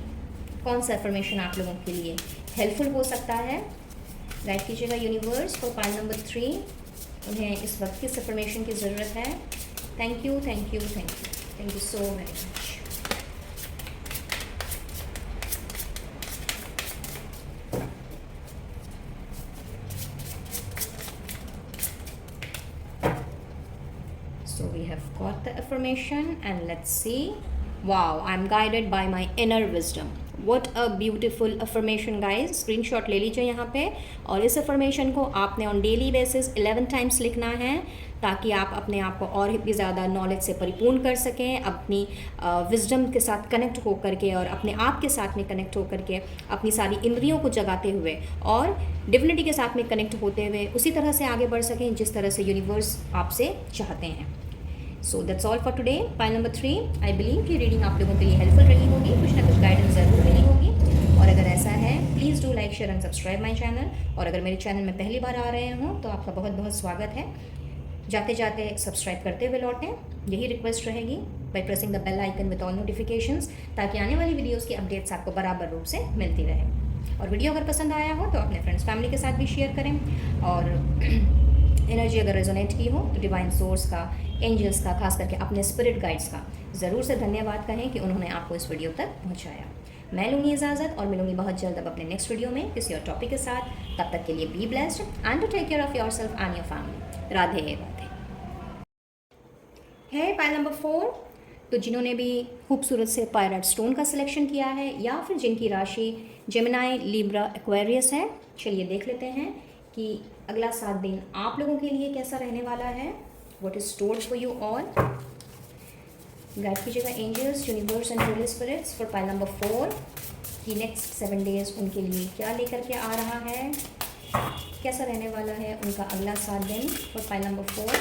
कौन सा अफर्मेशन आप लोगों के लिए हेल्पफुल हो सकता है। गाइड कीजिएगा यूनिवर्स फॉर पाइल नंबर 3, उन्हें इस वक्त किस अफर्मेशन की ज़रूरत है। Thank you, thank you, thank you, thank you so very much. So we have got the affirmation, and let's see. Wow, I'm guided by my inner wisdom. What a beautiful affirmation guys, screenshot ले लीजिए यहाँ पे। और इस affirmation को आपने on daily basis 11 times लिखना है, ताकि आप अपने आप को और भी ज़्यादा नॉलेज से परिपूर्ण कर सकें, अपनी विजडम के साथ कनेक्ट हो करके और अपने आप के साथ में कनेक्ट हो करके अपनी सारी इंद्रियों को जगाते हुए और डिविनिटी के साथ में कनेक्ट होते हुए उसी तरह से आगे बढ़ सकें जिस तरह से यूनिवर्स आपसे चाहते हैं। So that's all for today. Pile number 3, I believe कि रीडिंग आप लोगों के लिए हेल्पफुल रही होगी, कुछ ना कुछ गाइडेंस ज़रूर मिली होगी। और अगर ऐसा है please do like share and subscribe my channel. और अगर मेरे चैनल में पहली बार आ रहे हों तो आपका बहुत बहुत स्वागत है। जाते जाते सब्सक्राइब करते हुए लौटें, यही रिक्वेस्ट रहेगी, by pressing the bell icon with all notifications, ताकि आने वाली वीडियोस की अपडेट्स आपको बराबर रूप से मिलती रहे। और वीडियो अगर पसंद आया हो तो अपने फ्रेंड्स फैमिली के साथ भी शेयर करें। और एनर्जी अगर रेजोनेट की हो तो डिवाइन सोर्स का, एंजल्स का, खास करके अपने स्पिरिट गाइड्स का ज़रूर से धन्यवाद कहें कि उन्होंने आपको इस वीडियो तक पहुँचाया। मैं लूँगी इजाज़त और मिलूँगी बहुत जल्द अब अपने नेक्स्ट वीडियो में किसी और टॉपिक के साथ। तब तक के लिए be blessed and to take care of yourself and your family. Radhe Radhe. है पाइल नंबर 4, तो जिन्होंने भी खूबसूरत से पायराइट स्टोन का सिलेक्शन किया है या फिर जिनकी राशि जेमिनाई, लिब्रा, एक्वेरियस है, चलिए देख लेते हैं कि अगला 7 दिन आप लोगों के लिए कैसा रहने वाला है। What is stored for you all. Guide कीजिएगा angels, universe and holy spirits for pile number 4 कि नेक्स्ट 7 डेज उनके लिए क्या लेकर के आ रहा है, कैसा रहने वाला है उनका अगला 7 दिन फॉर पाइल नंबर 4।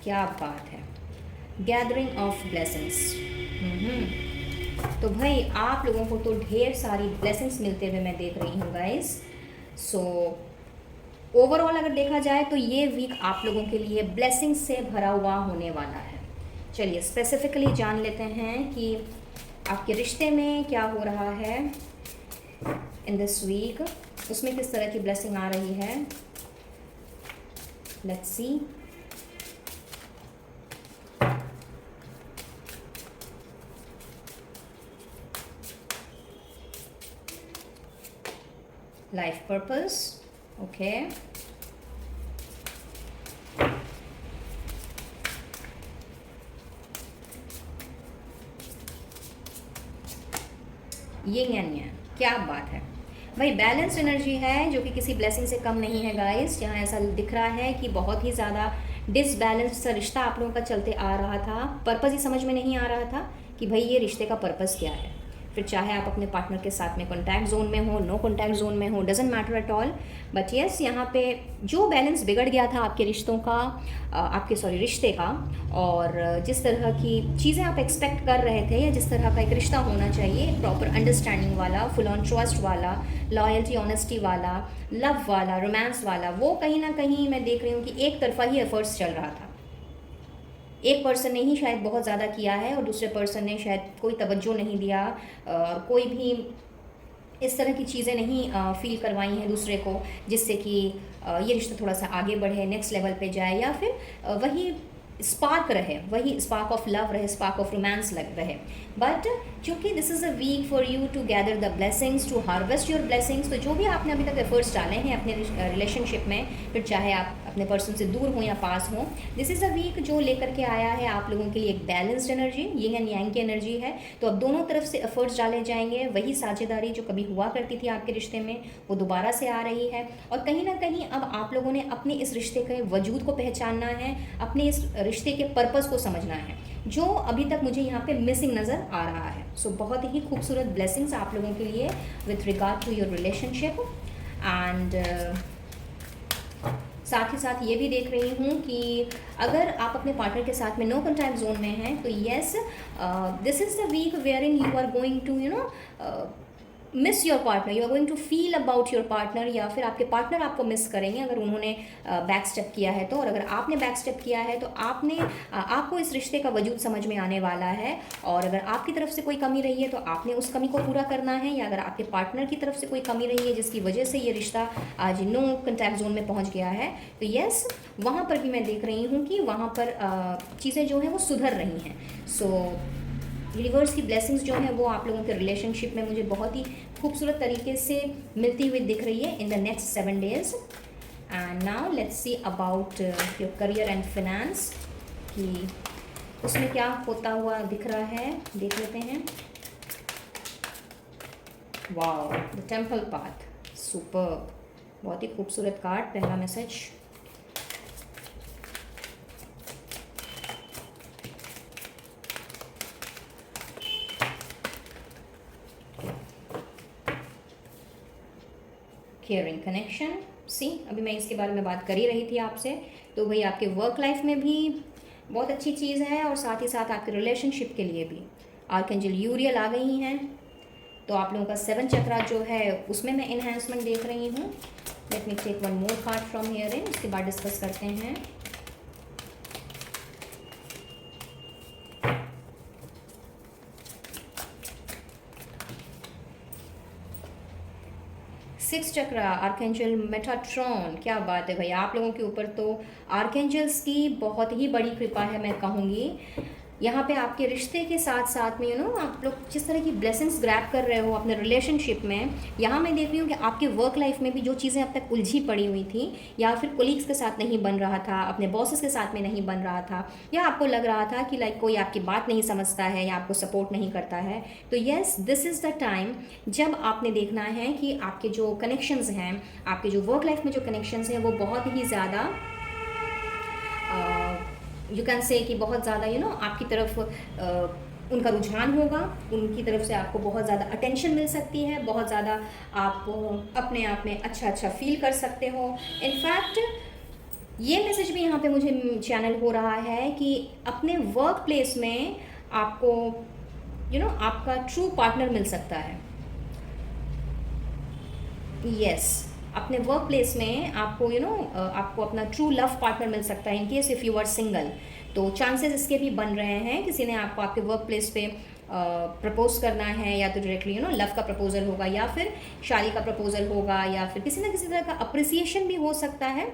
क्या बात है, गैदरिंग ऑफ ब्लेसिंग्स। तो भाई आप लोगों को तो ढेर सारी ब्लेसिंग्स मिलते हुए मैं देख रही हूँ गाइस। सो ओवरऑल अगर देखा जाए तो ये वीक आप लोगों के लिए ब्लेसिंग्स से भरा हुआ होने वाला है। चलिए स्पेसिफिकली जान लेते हैं कि आपके रिश्ते में क्या हो रहा है इन दिस वीक, उसमें किस तरह की ब्लेसिंग आ रही है। Let's see. Life purpose, okay. Yin and yang, क्या बात है भाई। बैलेंस्ड एनर्जी है जो कि किसी ब्लेसिंग से कम नहीं है गाइस। यहाँ ऐसा दिख रहा है कि बहुत ही ज़्यादा डिसबैलेंस सा रिश्ता आप लोगों का चलते आ रहा था। पर्पस ही समझ में नहीं आ रहा था कि भाई ये रिश्ते का पर्पस क्या है। फिर चाहे आप अपने पार्टनर के साथ में कॉन्टैक्ट जोन में हो, नो कॉन्टैक्ट जोन में हो, doesn't matter at all. But yes, यहाँ पे जो बैलेंस बिगड़ गया था आपके रिश्तों का, रिश्ते का, और जिस तरह की चीज़ें आप एक्सपेक्ट कर रहे थे या जिस तरह का एक रिश्ता होना चाहिए, प्रॉपर अंडरस्टैंडिंग वाला, फुल ऑन ट्रस्ट वाला, लॉयल्टी, ऑनेस्टी वाला, लव वाला, रोमांस वाला, वो कहीं ना कहीं मैं देख रही हूँ कि एक तरफा ही एफर्ट्स चल रहा था। एक पर्सन ने ही शायद बहुत ज़्यादा किया है और दूसरे पर्सन ने शायद कोई तवज्जो नहीं दिया, कोई भी इस तरह की चीज़ें नहीं फील करवाई हैं दूसरे को, जिससे कि ये रिश्ता थोड़ा सा आगे बढ़े, नेक्स्ट लेवल पे जाए, या फिर वही स्पार्क रहे, वही स्पार्क ऑफ लव रहे, स्पार्क ऑफ रोमांस रहे। बट चूँकि this is a week for you to gather the blessings, to harvest your blessings, तो जो भी आपने अभी तक एफर्ट्स डाले हैं अपने रिलेशनशिप में, फिर चाहे आप अपने पर्सन से दूर हों या पास हों, दिस इज़ अ वीक जो लेकर के आया है आप लोगों के लिए एक balanced energy, yin and yang की एनर्जी है। तो अब दोनों तरफ से एफर्ट्स डाले जाएंगे, वही साझेदारी जो कभी हुआ करती थी आपके रिश्ते में वो दोबारा से आ रही है। और कहीं ना कहीं अब आप लोगों ने अपने इस रिश्ते के वजूद को पहचानना है, अपने इस रिश्ते के पर्पस को समझना है, जो अभी तक मुझे यहाँ पे मिसिंग नज़र आ रहा है। सो बहुत ही खूबसूरत ब्लेसिंग्स आप लोगों के लिए with regard to your relationship. And साथ ही साथ ये भी देख रही हूँ कि अगर आप अपने पार्टनर के साथ में नो कॉन्टैक्ट जोन में हैं तो yes, this is the week wherein you are going to miss your partner, you are going to feel about your partner, या फिर आपके पार्टनर आपको मिस करेंगे अगर उन्होंने बैक स्टेप किया है तो। और अगर आपने बैक स्टेप किया है तो आपको इस रिश्ते का वजूद समझ में आने वाला है। और अगर आपकी तरफ से कोई कमी रही है तो आपने उस कमी को पूरा करना है, या अगर आपके पार्टनर की तरफ से कोई कमी रही है जिसकी वजह से ये रिश्ता आज नो कॉन्टैक्ट जोन में पहुँच गया है, तो येस, वहाँ पर भी मैं देख रही हूँ कि वहाँ पर चीज़ें जो हैं वो सुधर रही हैं। सो यूनिवर्स की ब्लेसिंग्स जो है वो आप लोगों के रिलेशनशिप में मुझे बहुत ही खूबसूरत तरीके से मिलती हुई दिख रही है इन the next 7 days. And now let's see about your career and finance कि उसमें क्या होता हुआ दिख रहा है, देख लेते हैं। Wow, the temple path, super, बहुत ही खूबसूरत कार्ड। पहला मैसेज। केयरिंग कनेक्शन, सी अभी मैं इसके बारे में बात कर ही रही थी आपसे। तो भाई आपके वर्क लाइफ में भी बहुत अच्छी चीज़ है और साथ ही साथ आपके रिलेशनशिप के लिए भी आर्कएंजल यूरियल आ गई हैं। तो आप लोगों का 7 चक्रा जो है उसमें मैं इन्हांसमेंट देख रही हूँ। Let me take one more card from here in, उसके बाद डिस्कस करते हैं। सिक्स चक्रा, आर्कएंजल मेटाट्रॉन, क्या बात है भाई, आप लोगों के ऊपर तो आर्कएंजल्स की बहुत ही बड़ी कृपा है मैं कहूँगी। यहाँ पे आपके रिश्ते के साथ साथ में आप लोग जिस तरह की ब्लेसिंग्स ग्रैब कर रहे हो अपने रिलेशनशिप में, यहाँ मैं देख रही हूँ कि आपके वर्क लाइफ में भी जो चीज़ें अब तक उलझी पड़ी हुई थी या फिर कोलीग्स के साथ नहीं बन रहा था, अपने बॉसेस के साथ में नहीं बन रहा था, या आपको लग रहा था कि लाइक कोई आपकी बात नहीं समझता है या आपको सपोर्ट नहीं करता है, तो yes, this is the time जब आपने देखना है कि आपके जो कनेक्शंस हैं, आपके जो वर्क लाइफ में जो कनेक्शंस हैं वो बहुत ही ज़्यादा यू कैन से कि बहुत ज़्यादा आपकी तरफ उनका रुझान होगा, उनकी तरफ से आपको बहुत ज़्यादा अटेंशन मिल सकती है, बहुत ज़्यादा आप अपने आप में अच्छा फील कर सकते हो। इनफैक्ट ये मैसेज भी यहाँ पे मुझे चैनल हो रहा है कि अपने वर्क प्लेस में आपको आपका ट्रू पार्टनर मिल सकता है। यस, अपने वर्क प्लेस में आपको आपको अपना ट्रू लव पार्टनर मिल सकता है in case if you are single. तो चांसेस इसके भी बन रहे हैं किसी ने आपको आपके वर्क प्लेस पे प्रपोज करना है, या तो डायरेक्टली लव का प्रपोजल होगा या फिर शादी का प्रपोजल होगा, या फिर किसी ना किसी तरह का अप्रिसिएशन भी हो सकता है।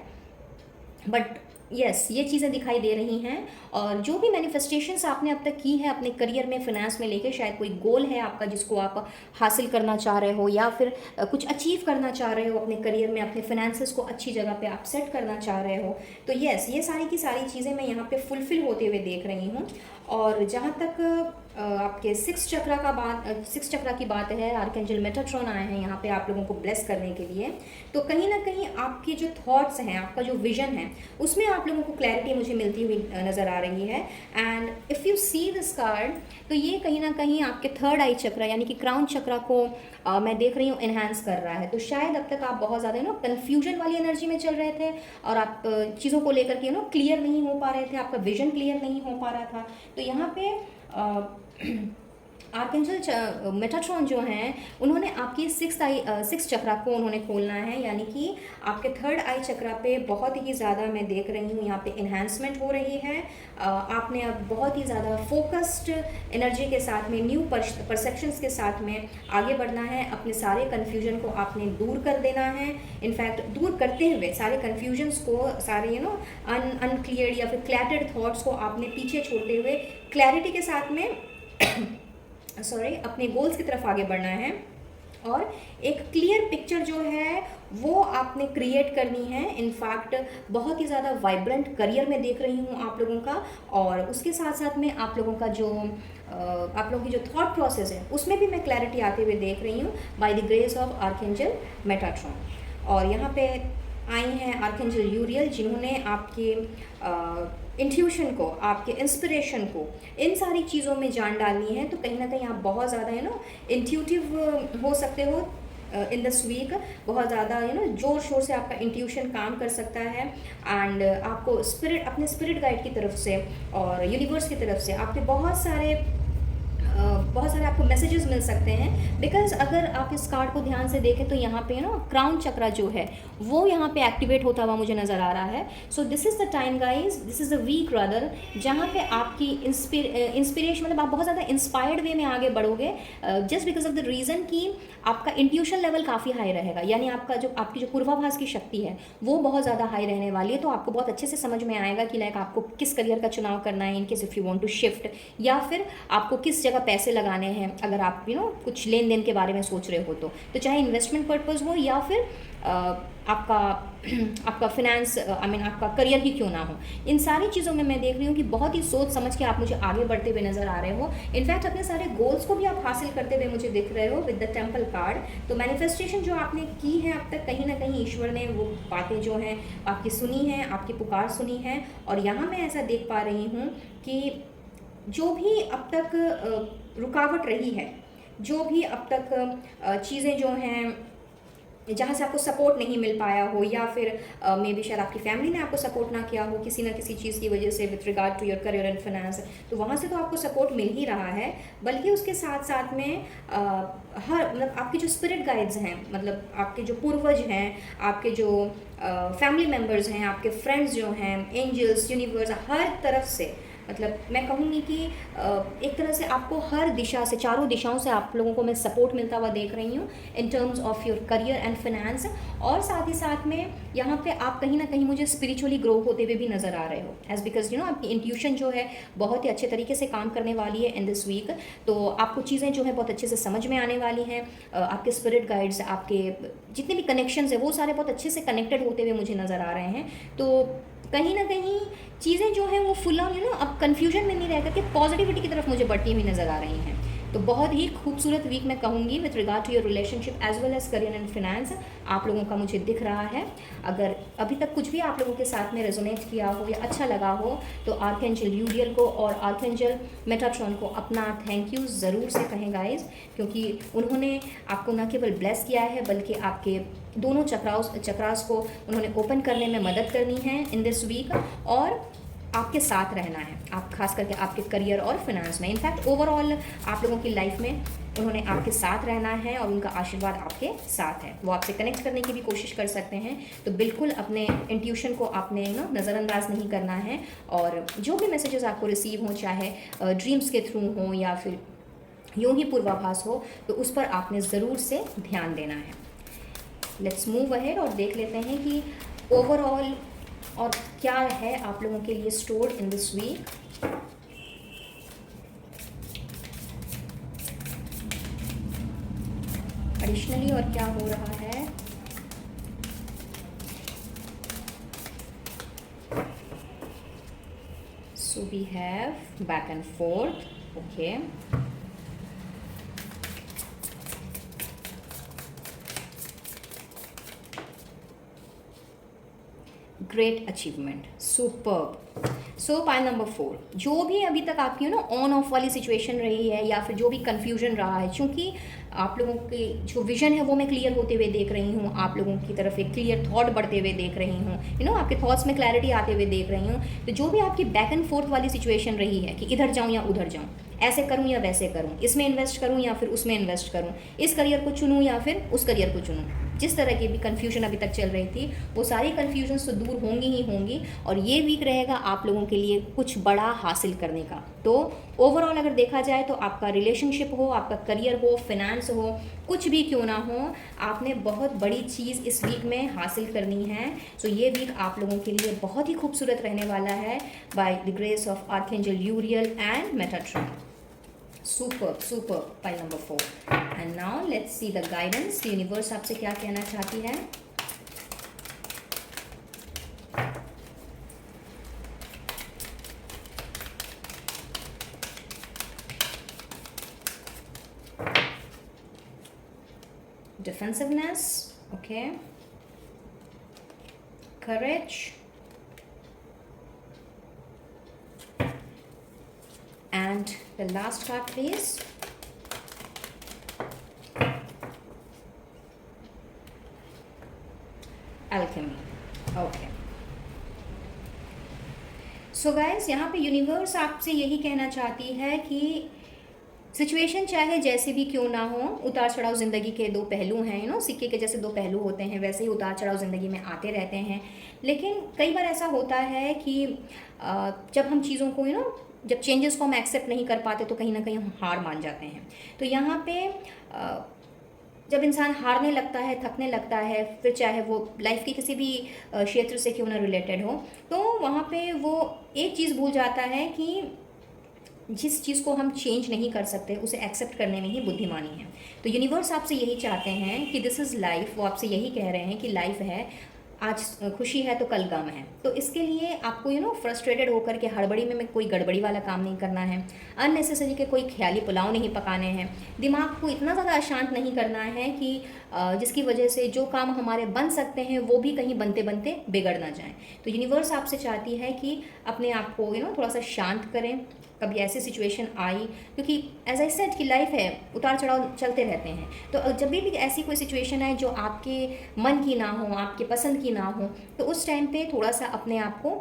बट यस, ये चीज़ें दिखाई दे रही हैं। और जो भी मैनिफेस्टेशंस आपने अब तक की है अपने करियर में, फिनेंस में लेके, शायद कोई गोल है आपका जिसको आप हासिल करना चाह रहे हो, या फिर कुछ अचीव करना चाह रहे हो अपने करियर में, अपने फिनेंसेस को अच्छी जगह पे आप सेट करना चाह रहे हो, तो यस, ये सारी की सारी चीज़ें मैं यहाँ पे फुलफिल होते हुए देख रही हूँ। और जहाँ तक आपके 6 चक्रा की बात है, आर्कएंजल मेटाट्रॉन आए हैं यहाँ पे आप लोगों को ब्लेस करने के लिए। तो कहीं ना कहीं आपके जो थॉट्स हैं, आपका जो विजन है, उसमें आप लोगों को क्लैरिटी मुझे मिलती हुई नज़र आ रही है। And if you see this card, तो ये कहीं ना कहीं आपके 3rd आई चक्रा यानी कि क्राउन चक्रा को मैं देख रही हूँ एनहांस कर रहा है। तो शायद अब तक आप बहुत ज़्यादा कन्फ्यूजन वाली एनर्जी में चल रहे थे और आप चीज़ों को लेकर के क्लियर नहीं हो पा रहे थे, आपका विजन क्लियर नहीं हो पा रहा था। तो यहाँ पे आर्कएंजल मेटाट्रॉन जो हैं उन्होंने आपकी 6 चक्रा को उन्होंने खोलना है, यानी कि आपके 3rd आई चक्रा पे बहुत ही ज़्यादा मैं देख रही हूँ यहाँ पे इन्हांसमेंट हो रही है। आपने अब बहुत ही ज़्यादा फोकस्ड एनर्जी के साथ में, न्यू परसेप्शंस के साथ में आगे बढ़ना है। अपने सारे कन्फ्यूजन को आपने दूर कर देना है। इनफैक्ट दूर करते हुए सारे कन्फ्यूजन्स को, सारे अनक्लियर या फिर क्लैटर्ड थॉट्स को आपने पीछे छोड़ते हुए क्लैरिटी के साथ में अपने गोल्स की तरफ आगे बढ़ना है। और एक क्लियर पिक्चर जो है वो आपने क्रिएट करनी है। इनफैक्ट बहुत ही ज़्यादा वाइब्रेंट करियर में देख रही हूँ आप लोगों का, और उसके साथ साथ में आप लोगों का जो आप लोगों की जो थॉट प्रोसेस है उसमें भी मैं क्लैरिटी आते हुए देख रही हूँ bye the grace of archangel Metatron. और यहाँ पे आई हैं आर्कएंजल यूरियल, जिन्होंने आपके इंट्यूशन को, आपके इंस्पिरेशन को, इन सारी चीज़ों में जान डालनी है। तो कहीं ना कहीं आप बहुत ज़्यादा इंट्यूटिव हो सकते हो इन दिस वीक। बहुत ज़्यादा जोर शोर से आपका इंट्यूशन काम कर सकता है। एंड आपको स्पिरिट, अपने स्पिरिट गाइड की तरफ से और यूनिवर्स की तरफ से आपके बहुत सारे आपको मैसेजेस मिल सकते हैं। बिकॉज अगर आप इस कार्ड को ध्यान से देखें तो यहाँ पे क्राउन चक्रा जो है वो यहाँ पे एक्टिवेट होता हुआ मुझे नज़र आ रहा है। So this is the time guys, this is the week rather, जहाँ पे आपकी इंस्पिरेशन, मतलब आप बहुत ज़्यादा इंस्पायर्ड वे में आगे बढ़ोगे, just because of the reason कि आपका इंट्यूशन लेवल काफ़ी हाई रहेगा। यानी आपकी जो पूर्वाभास की शक्ति है वो बहुत ज़्यादा हाई रहने वाली है। तो आपको बहुत अच्छे से समझ में आएगा कि लाइक आपको किस करियर का चुनाव करना है, in case if you want to shift, या फिर आपको किस जगह पैसे लगाने हैं, अगर आप कुछ लेन देन के बारे में सोच रहे हो तो चाहे इन्वेस्टमेंट पर्पज़ हो या फिर आपका आपका फिनेंस आपका करियर ही क्यों ना हो, इन सारी चीज़ों में मैं देख रही हूँ कि बहुत ही सोच समझ के आप मुझे आगे बढ़ते हुए नज़र आ रहे हो। इनफैक्ट अपने सारे गोल्स को भी आप हासिल करते हुए मुझे दिख रहे हो विद द टेम्पल कार्ड। तो मैनिफेस्टेशन जो आपने की है अब तक, कहीं ना कहीं ईश्वर ने वो बातें जो हैं आपकी सुनी हैं, आपकी पुकार सुनी है। और यहाँ मैं ऐसा देख पा रही हूँ कि जो भी अब तक रुकावट रही है, जो भी अब तक चीज़ें जो हैं जहाँ से आपको सपोर्ट नहीं मिल पाया हो, या फिर मे बी शायद आपकी फैमिली ने आपको सपोर्ट ना किया हो किसी ना किसी चीज़ की वजह से with regard to your career and finance, तो वहाँ से तो आपको सपोर्ट मिल ही रहा है। बल्कि उसके साथ साथ में हर मतलब आपके जो स्पिरिट गाइड्स हैं, मतलब आपके जो पूर्वज हैं, आपके जो फैमिली मेम्बर्स हैं, आपके फ्रेंड्स जो हैं, एंजल्स, यूनिवर्स, हर तरफ से, मतलब मैं कहूँगी कि एक तरह से आपको हर दिशा से, चारों दिशाओं से आप लोगों को मैं सपोर्ट मिलता हुआ देख रही हूँ इन terms of your career and finance. और साथ ही साथ में यहाँ पे आप कहीं ना कहीं मुझे स्पिरिचुअली ग्रो होते हुए भी नज़र आ रहे हो, एज बिकॉज आपकी इंट्यूशन जो है बहुत ही अच्छे तरीके से काम करने वाली है इन दिस वीक। तो आपको चीज़ें जो है बहुत अच्छे से समझ में आने वाली हैं। आपके स्पिरिट गाइड्स, आपके जितने भी कनेक्शंस हैं वो सारे बहुत अच्छे से कनेक्टेड होते हुए मुझे नज़र आ रहे हैं। तो कहीं ना कहीं चीज़ें जो हैं वो फुल ऑन अब कन्फ्यूजन में नहीं रह करके पॉजिटिविटी की तरफ मुझे बढ़ती हुई नज़र आ रही हैं। तो बहुत ही खूबसूरत वीक मैं कहूँगी with regard to your relationship as well as career and finance, आप लोगों का मुझे दिख रहा है। अगर अभी तक कुछ भी आप लोगों के साथ में रेजोनेट किया हो या अच्छा लगा हो तो आर्कएंजल यूरियल को और आर्कएंजल मेटाट्रॉन को अपना थैंक यू ज़रूर से कहें गाइज, क्योंकि उन्होंने आपको न केवल ब्लेस किया है बल्कि आपके दोनों चक्रास को उन्होंने ओपन करने में मदद करनी है इन दिस वीक, और आपके साथ रहना है, आप खास करके आपके करियर और फाइनेंस में, इनफैक्ट ओवरऑल आप लोगों की लाइफ में उन्होंने आपके साथ रहना है और उनका आशीर्वाद आपके साथ है। वो आपसे कनेक्ट करने की भी कोशिश कर सकते हैं, तो बिल्कुल अपने इंट्यूशन को आपने नज़रअंदाज नहीं करना है। और जो भी मैसेजेस आपको रिसीव हों, चाहे ड्रीम्स के थ्रू हों या फिर यूं ही पूर्वाभास हो, तो उस पर आपने ज़रूर से ध्यान देना है। लेट्स मूव अहेड और देख लेते हैं कि ओवरऑल और क्या है आप लोगों के लिए stored in this week. Additionally और क्या हो रहा है। So we have back and forth, okay. Great achievement, superb. So pile number 4, जो भी अभी तक आपकी ऑन ऑफ वाली सिचुएशन रही है या फिर जो भी कंफ्यूजन रहा है, क्योंकि आप लोगों की जो विजन है वो मैं क्लियर होते हुए देख रही हूँ, आप लोगों की तरफ एक क्लियर थॉट बढ़ते हुए देख रही हूँ, आपके थॉट्स में क्लैरिटी आते हुए देख रही हूँ। तो जो भी आपकी बैक एंड फोर्थ वाली सिचुएशन रही है कि इधर जाऊँ या उधर जाऊँ, ऐसे करूँ या वैसे करूँ, इसमें इन्वेस्ट करूँ या फिर उसमें इन्वेस्ट करूँ, इस करियर को चुनूँ या फिर उस करियर को चुनूँ, जिस तरह की भी कन्फ्यूजन अभी तक चल रही थी वो सारी कन्फ्यूजन तो दूर होंगी ही होंगी। और ये वीक रहेगा आप लोगों के लिए कुछ बड़ा हासिल करने का। तो ओवरऑल अगर देखा जाए तो आपका रिलेशनशिप हो, आपका करियर हो, फाइनेंस हो, कुछ भी क्यों ना हो, आपने बहुत बड़ी चीज़ इस वीक में हासिल करनी है। सो ये वीक आप लोगों के लिए बहुत ही खूबसूरत रहने वाला है by the grace of archangel यूरियल and Metatron. Super super, pile number 4। And now let's see the guidance, universe आपसे क्या कहना चाहती है। Defensiveness, okay. Courage. And the last card, please. Alchemy. Okay. So guys, यहाँ पे यूनिवर्स आपसे यही कहना चाहती है कि सिचुएशन चाहे जैसे भी क्यों ना हो, उतार चढ़ाव ज़िंदगी के दो पहलू हैं, सिक्के के जैसे दो पहलू होते हैं, वैसे ही उतार चढ़ाव ज़िंदगी में आते रहते हैं। लेकिन कई बार ऐसा होता है कि जब हम चीज़ों को जब चेंजेस को हम एक्सेप्ट नहीं कर पाते तो कहीं ना कहीं हम हार मान जाते हैं। तो यहाँ पे जब इंसान हारने लगता है, थकने लगता है, फिर चाहे वो लाइफ के किसी भी क्षेत्र से क्यों ना रिलेटेड हो, तो वहाँ पे वो एक चीज़ भूल जाता है कि जिस चीज़ को हम चेंज नहीं कर सकते उसे एक्सेप्ट करने में ही बुद्धिमानी है। तो यूनिवर्स आपसे यही चाहते हैं कि दिस इज़ लाइफ, वो आपसे यही कह रहे हैं कि लाइफ है, आज खुशी है तो कल गम है। तो इसके लिए आपको फ्रस्ट्रेटेड होकर के हड़बड़ी में कोई गड़बड़ी वाला काम नहीं करना है, अननेसेसरी के कोई ख्याली पुलाव नहीं पकाने हैं, दिमाग को इतना ज़्यादा अशांत नहीं करना है कि जिसकी वजह से जो काम हमारे बन सकते हैं वो भी कहीं बनते बनते बिगड़ ना जाएं। तो यूनिवर्स आपसे चाहती है कि अपने आप को थोड़ा सा शांत करें। कभी ऐसी सिचुएशन आई, क्योंकि एज आई सेड कि लाइफ है, उतार चढ़ाव चलते रहते हैं। तो जब भी ऐसी कोई सिचुएशन आए जो आपके मन की ना हो, आपके पसंद की ना हो, तो उस टाइम पे थोड़ा सा अपने आप को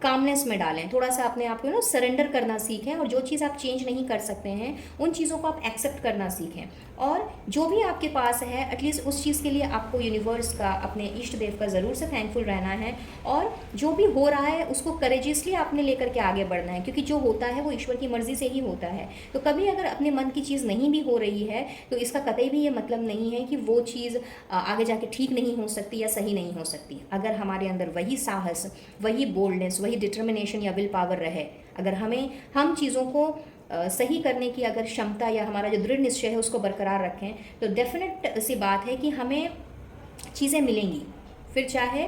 कामनेस में डालें, थोड़ा सा अपने आप को सरेंडर करना सीखें, और जो चीज़ आप चेंज नहीं कर सकते हैं उन चीज़ों को आप एक्सेप्ट करना सीखें। और जो भी आपके पास है एटलीस्ट उस चीज़ के लिए आपको यूनिवर्स का, अपने इष्ट देव का ज़रूर से थैंकफुल रहना है, और जो भी हो रहा है उसको करेजियसली आपने लेकर के आगे बढ़ना है, क्योंकि जो होता है वो ईश्वर की मर्ज़ी से ही होता है। तो कभी अगर अपने मन की चीज़ नहीं भी हो रही है तो इसका कतई भी ये मतलब नहीं है कि वो चीज़ आगे जाके ठीक नहीं हो सकती या सही नहीं हो सकती। अगर हमारे अंदर वही साहस, वही बोल्डनेस, वही डिटर्मिनेशन या विल पावर रहे, अगर हम चीज़ों को सही करने की अगर क्षमता या हमारा जो दृढ़ निश्चय है उसको बरकरार रखें, तो डेफिनेट सी बात है कि हमें चीज़ें मिलेंगी। फिर चाहे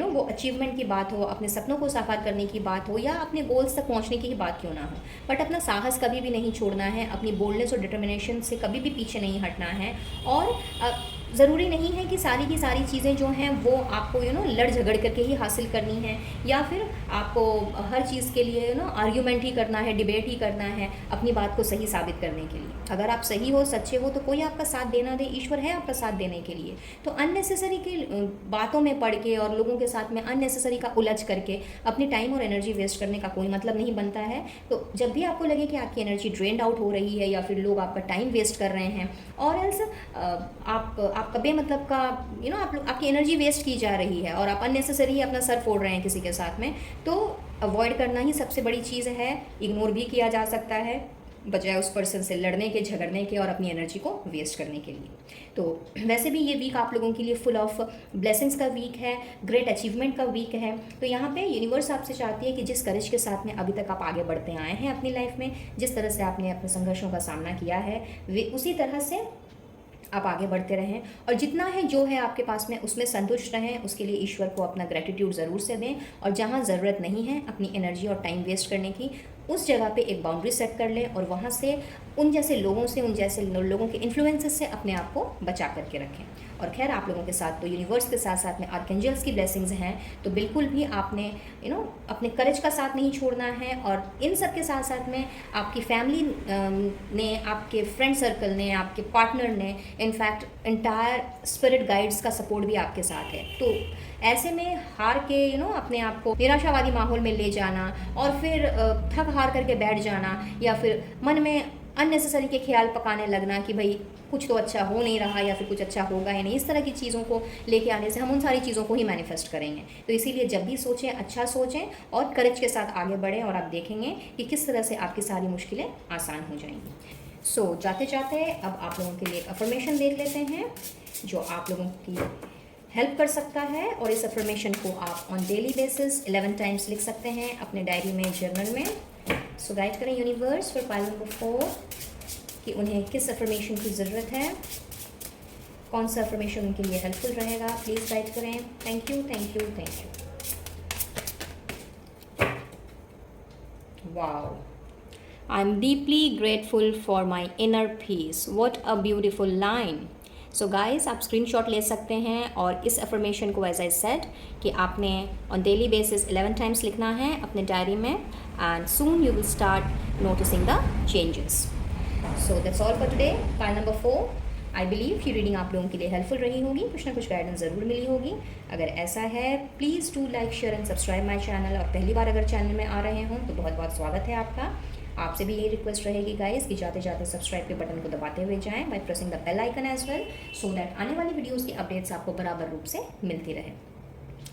वो अचीवमेंट की बात हो, अपने सपनों को साकार करने की बात हो, या अपने गोल्स तक पहुंचने की ही बात क्यों ना हो, बट अपना साहस कभी भी नहीं छोड़ना है, अपनी बोल्डनेस और डिटर्मिनेशन से कभी भी पीछे नहीं हटना है। और ज़रूरी नहीं है कि सारी की सारी चीज़ें जो हैं वो आपको लड़ झगड़ करके ही हासिल करनी है, या फिर आपको हर चीज़ के लिए आर्ग्यूमेंट ही करना है, डिबेट ही करना है अपनी बात को सही साबित करने के लिए। अगर आप सही हो, सच्चे हो, तो कोई आपका साथ देना दे, ईश्वर है आपका साथ देने के लिए। तो अननेसेसरी की बातों में पड़ के और लोगों के साथ में अननेसेसरी का उलझ करके अपनी टाइम और एनर्जी वेस्ट करने का कोई मतलब नहीं बनता है। तो जब भी आपको लगे कि आपकी एनर्जी ड्रेन्ड आउट हो रही है, या फिर लोग आपका टाइम वेस्ट कर रहे हैं, और एल्स आपका बेमतलब का आपकी एनर्जी वेस्ट की जा रही है और आप अननेसेसरी अपना सर फोड़ रहे हैं किसी के साथ में, तो अवॉइड करना ही सबसे बड़ी चीज़ है। इग्नोर भी किया जा सकता है बजाय उस पर्सन से लड़ने के, झगड़ने के और अपनी एनर्जी को वेस्ट करने के लिए। तो वैसे भी ये वीक आप लोगों के लिए फुल ऑफ ब्लेसिंग्स का वीक है, ग्रेट अचीवमेंट का वीक है। तो यहाँ पे यूनिवर्स आपसे चाहती है कि जिस करेज के साथ में अभी तक आप आगे बढ़ते आए हैं अपनी लाइफ में, जिस तरह से आपने अपने संघर्षों का सामना किया है, वे उसी तरह से आप आगे बढ़ते रहें, और जितना है जो है आपके पास में उसमें संतुष्ट रहें। उसके लिए ईश्वर को अपना ग्रेटिट्यूड ज़रूर से दें, और जहाँ ज़रूरत नहीं है अपनी एनर्जी और टाइम वेस्ट करने की, उस जगह पे एक बाउंड्री सेट कर लें, और वहाँ से उन जैसे लोगों से, उन जैसे लोगों के इन्फ्लुएंसेस से अपने आप को बचा करके रखें। और खैर आप लोगों के साथ तो यूनिवर्स के साथ साथ में आर्कएंजल्स की ब्लेसिंग्स हैं, तो बिल्कुल भी आपने अपने करेज का साथ नहीं छोड़ना है। और इन सब के साथ साथ में आपकी फैमिली ने, आपके फ्रेंड सर्कल ने, आपके पार्टनर ने, इनफैक्ट एंटायर स्पिरिट गाइड्स का सपोर्ट भी आपके साथ है। तो ऐसे में हार के अपने आप को निराशावादी माहौल में ले जाना, और फिर थक हार करके बैठ जाना, या फिर मन में अननेसेसरी के ख्याल पकाने लगना कि भाई कुछ तो अच्छा हो नहीं रहा, या फिर कुछ अच्छा होगा ही नहीं, इस तरह की चीज़ों को लेके आने से हम उन सारी चीज़ों को ही मैनिफेस्ट करेंगे। तो इसीलिए जब भी सोचें, अच्छा सोचें और करेज के साथ आगे बढ़ें, और आप देखेंगे कि किस तरह से आपकी सारी मुश्किलें आसान हो जाएंगी। सो जाते जाते अब आप लोगों के लिए एक अफर्मेशन देख लेते हैं जो आप लोगों की हेल्प कर सकता है। और इस अफर्मेशन को आप ऑन डेली बेसिस 11 टाइम्स लिख सकते हैं अपने डायरी में, जर्नल में। सो गाइड करें यूनिवर्स फॉर पाइल नंबर 4 कि उन्हें किस अफर्मेशन की ज़रूरत है, कौन सा अफर्मेशन उनके लिए हेल्पफुल रहेगा। प्लीज़ गाइड करें। Thank you, thank you, thank you. Wow, I am deeply grateful for my inner peace. What a beautiful line. So guys, आप स्क्रीनशॉट ले सकते हैं, और इस अफर्मेशन को एज आई सेड कि आपने ऑन डेली बेसिस 11 टाइम्स लिखना है अपने डायरी में, and soon you will start noticing the changes. So that's all for today, pile number 4। I believe कि रीडिंग आप लोगों के लिए हेल्पफुल रही होगी, कुछ ना कुछ गाइडेंस ज़रूर मिली होगी। अगर ऐसा है please do like, share and subscribe my channel. और पहली बार अगर चैनल में आ रहे हों तो बहुत बहुत स्वागत है आपका। आपसे भी यही रिक्वेस्ट रहेगी गाइस कि जाते जाते सब्सक्राइब के बटन को दबाते हुए जाएं by pressing the bell icon as well, so that आने वाली वीडियोस की अपडेट्स आपको बराबर रूप से मिलती रहे।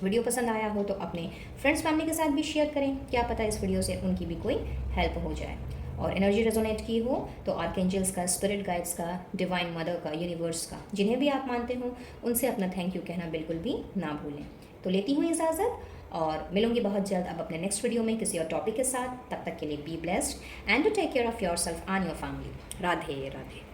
वीडियो पसंद आया हो तो अपने फ्रेंड्स फैमिली के साथ भी शेयर करें, क्या पता इस वीडियो से उनकी भी कोई हेल्प हो जाए। और एनर्जी रेजोनेट की हो तो आर्कएंजल्स का, स्पिरिट गाइड्स का, डिवाइन मदर का, यूनिवर्स का, जिन्हें भी आप मानते हो उनसे अपना थैंक यू कहना बिल्कुल भी ना भूलें। तो लेती हूँ इजाज़त, और मिलूंगी बहुत जल्द अब अपने नेक्स्ट वीडियो में किसी और टॉपिक के साथ। तब तक के लिए be blessed and to take care of yourself and your family. Radhe Radhe.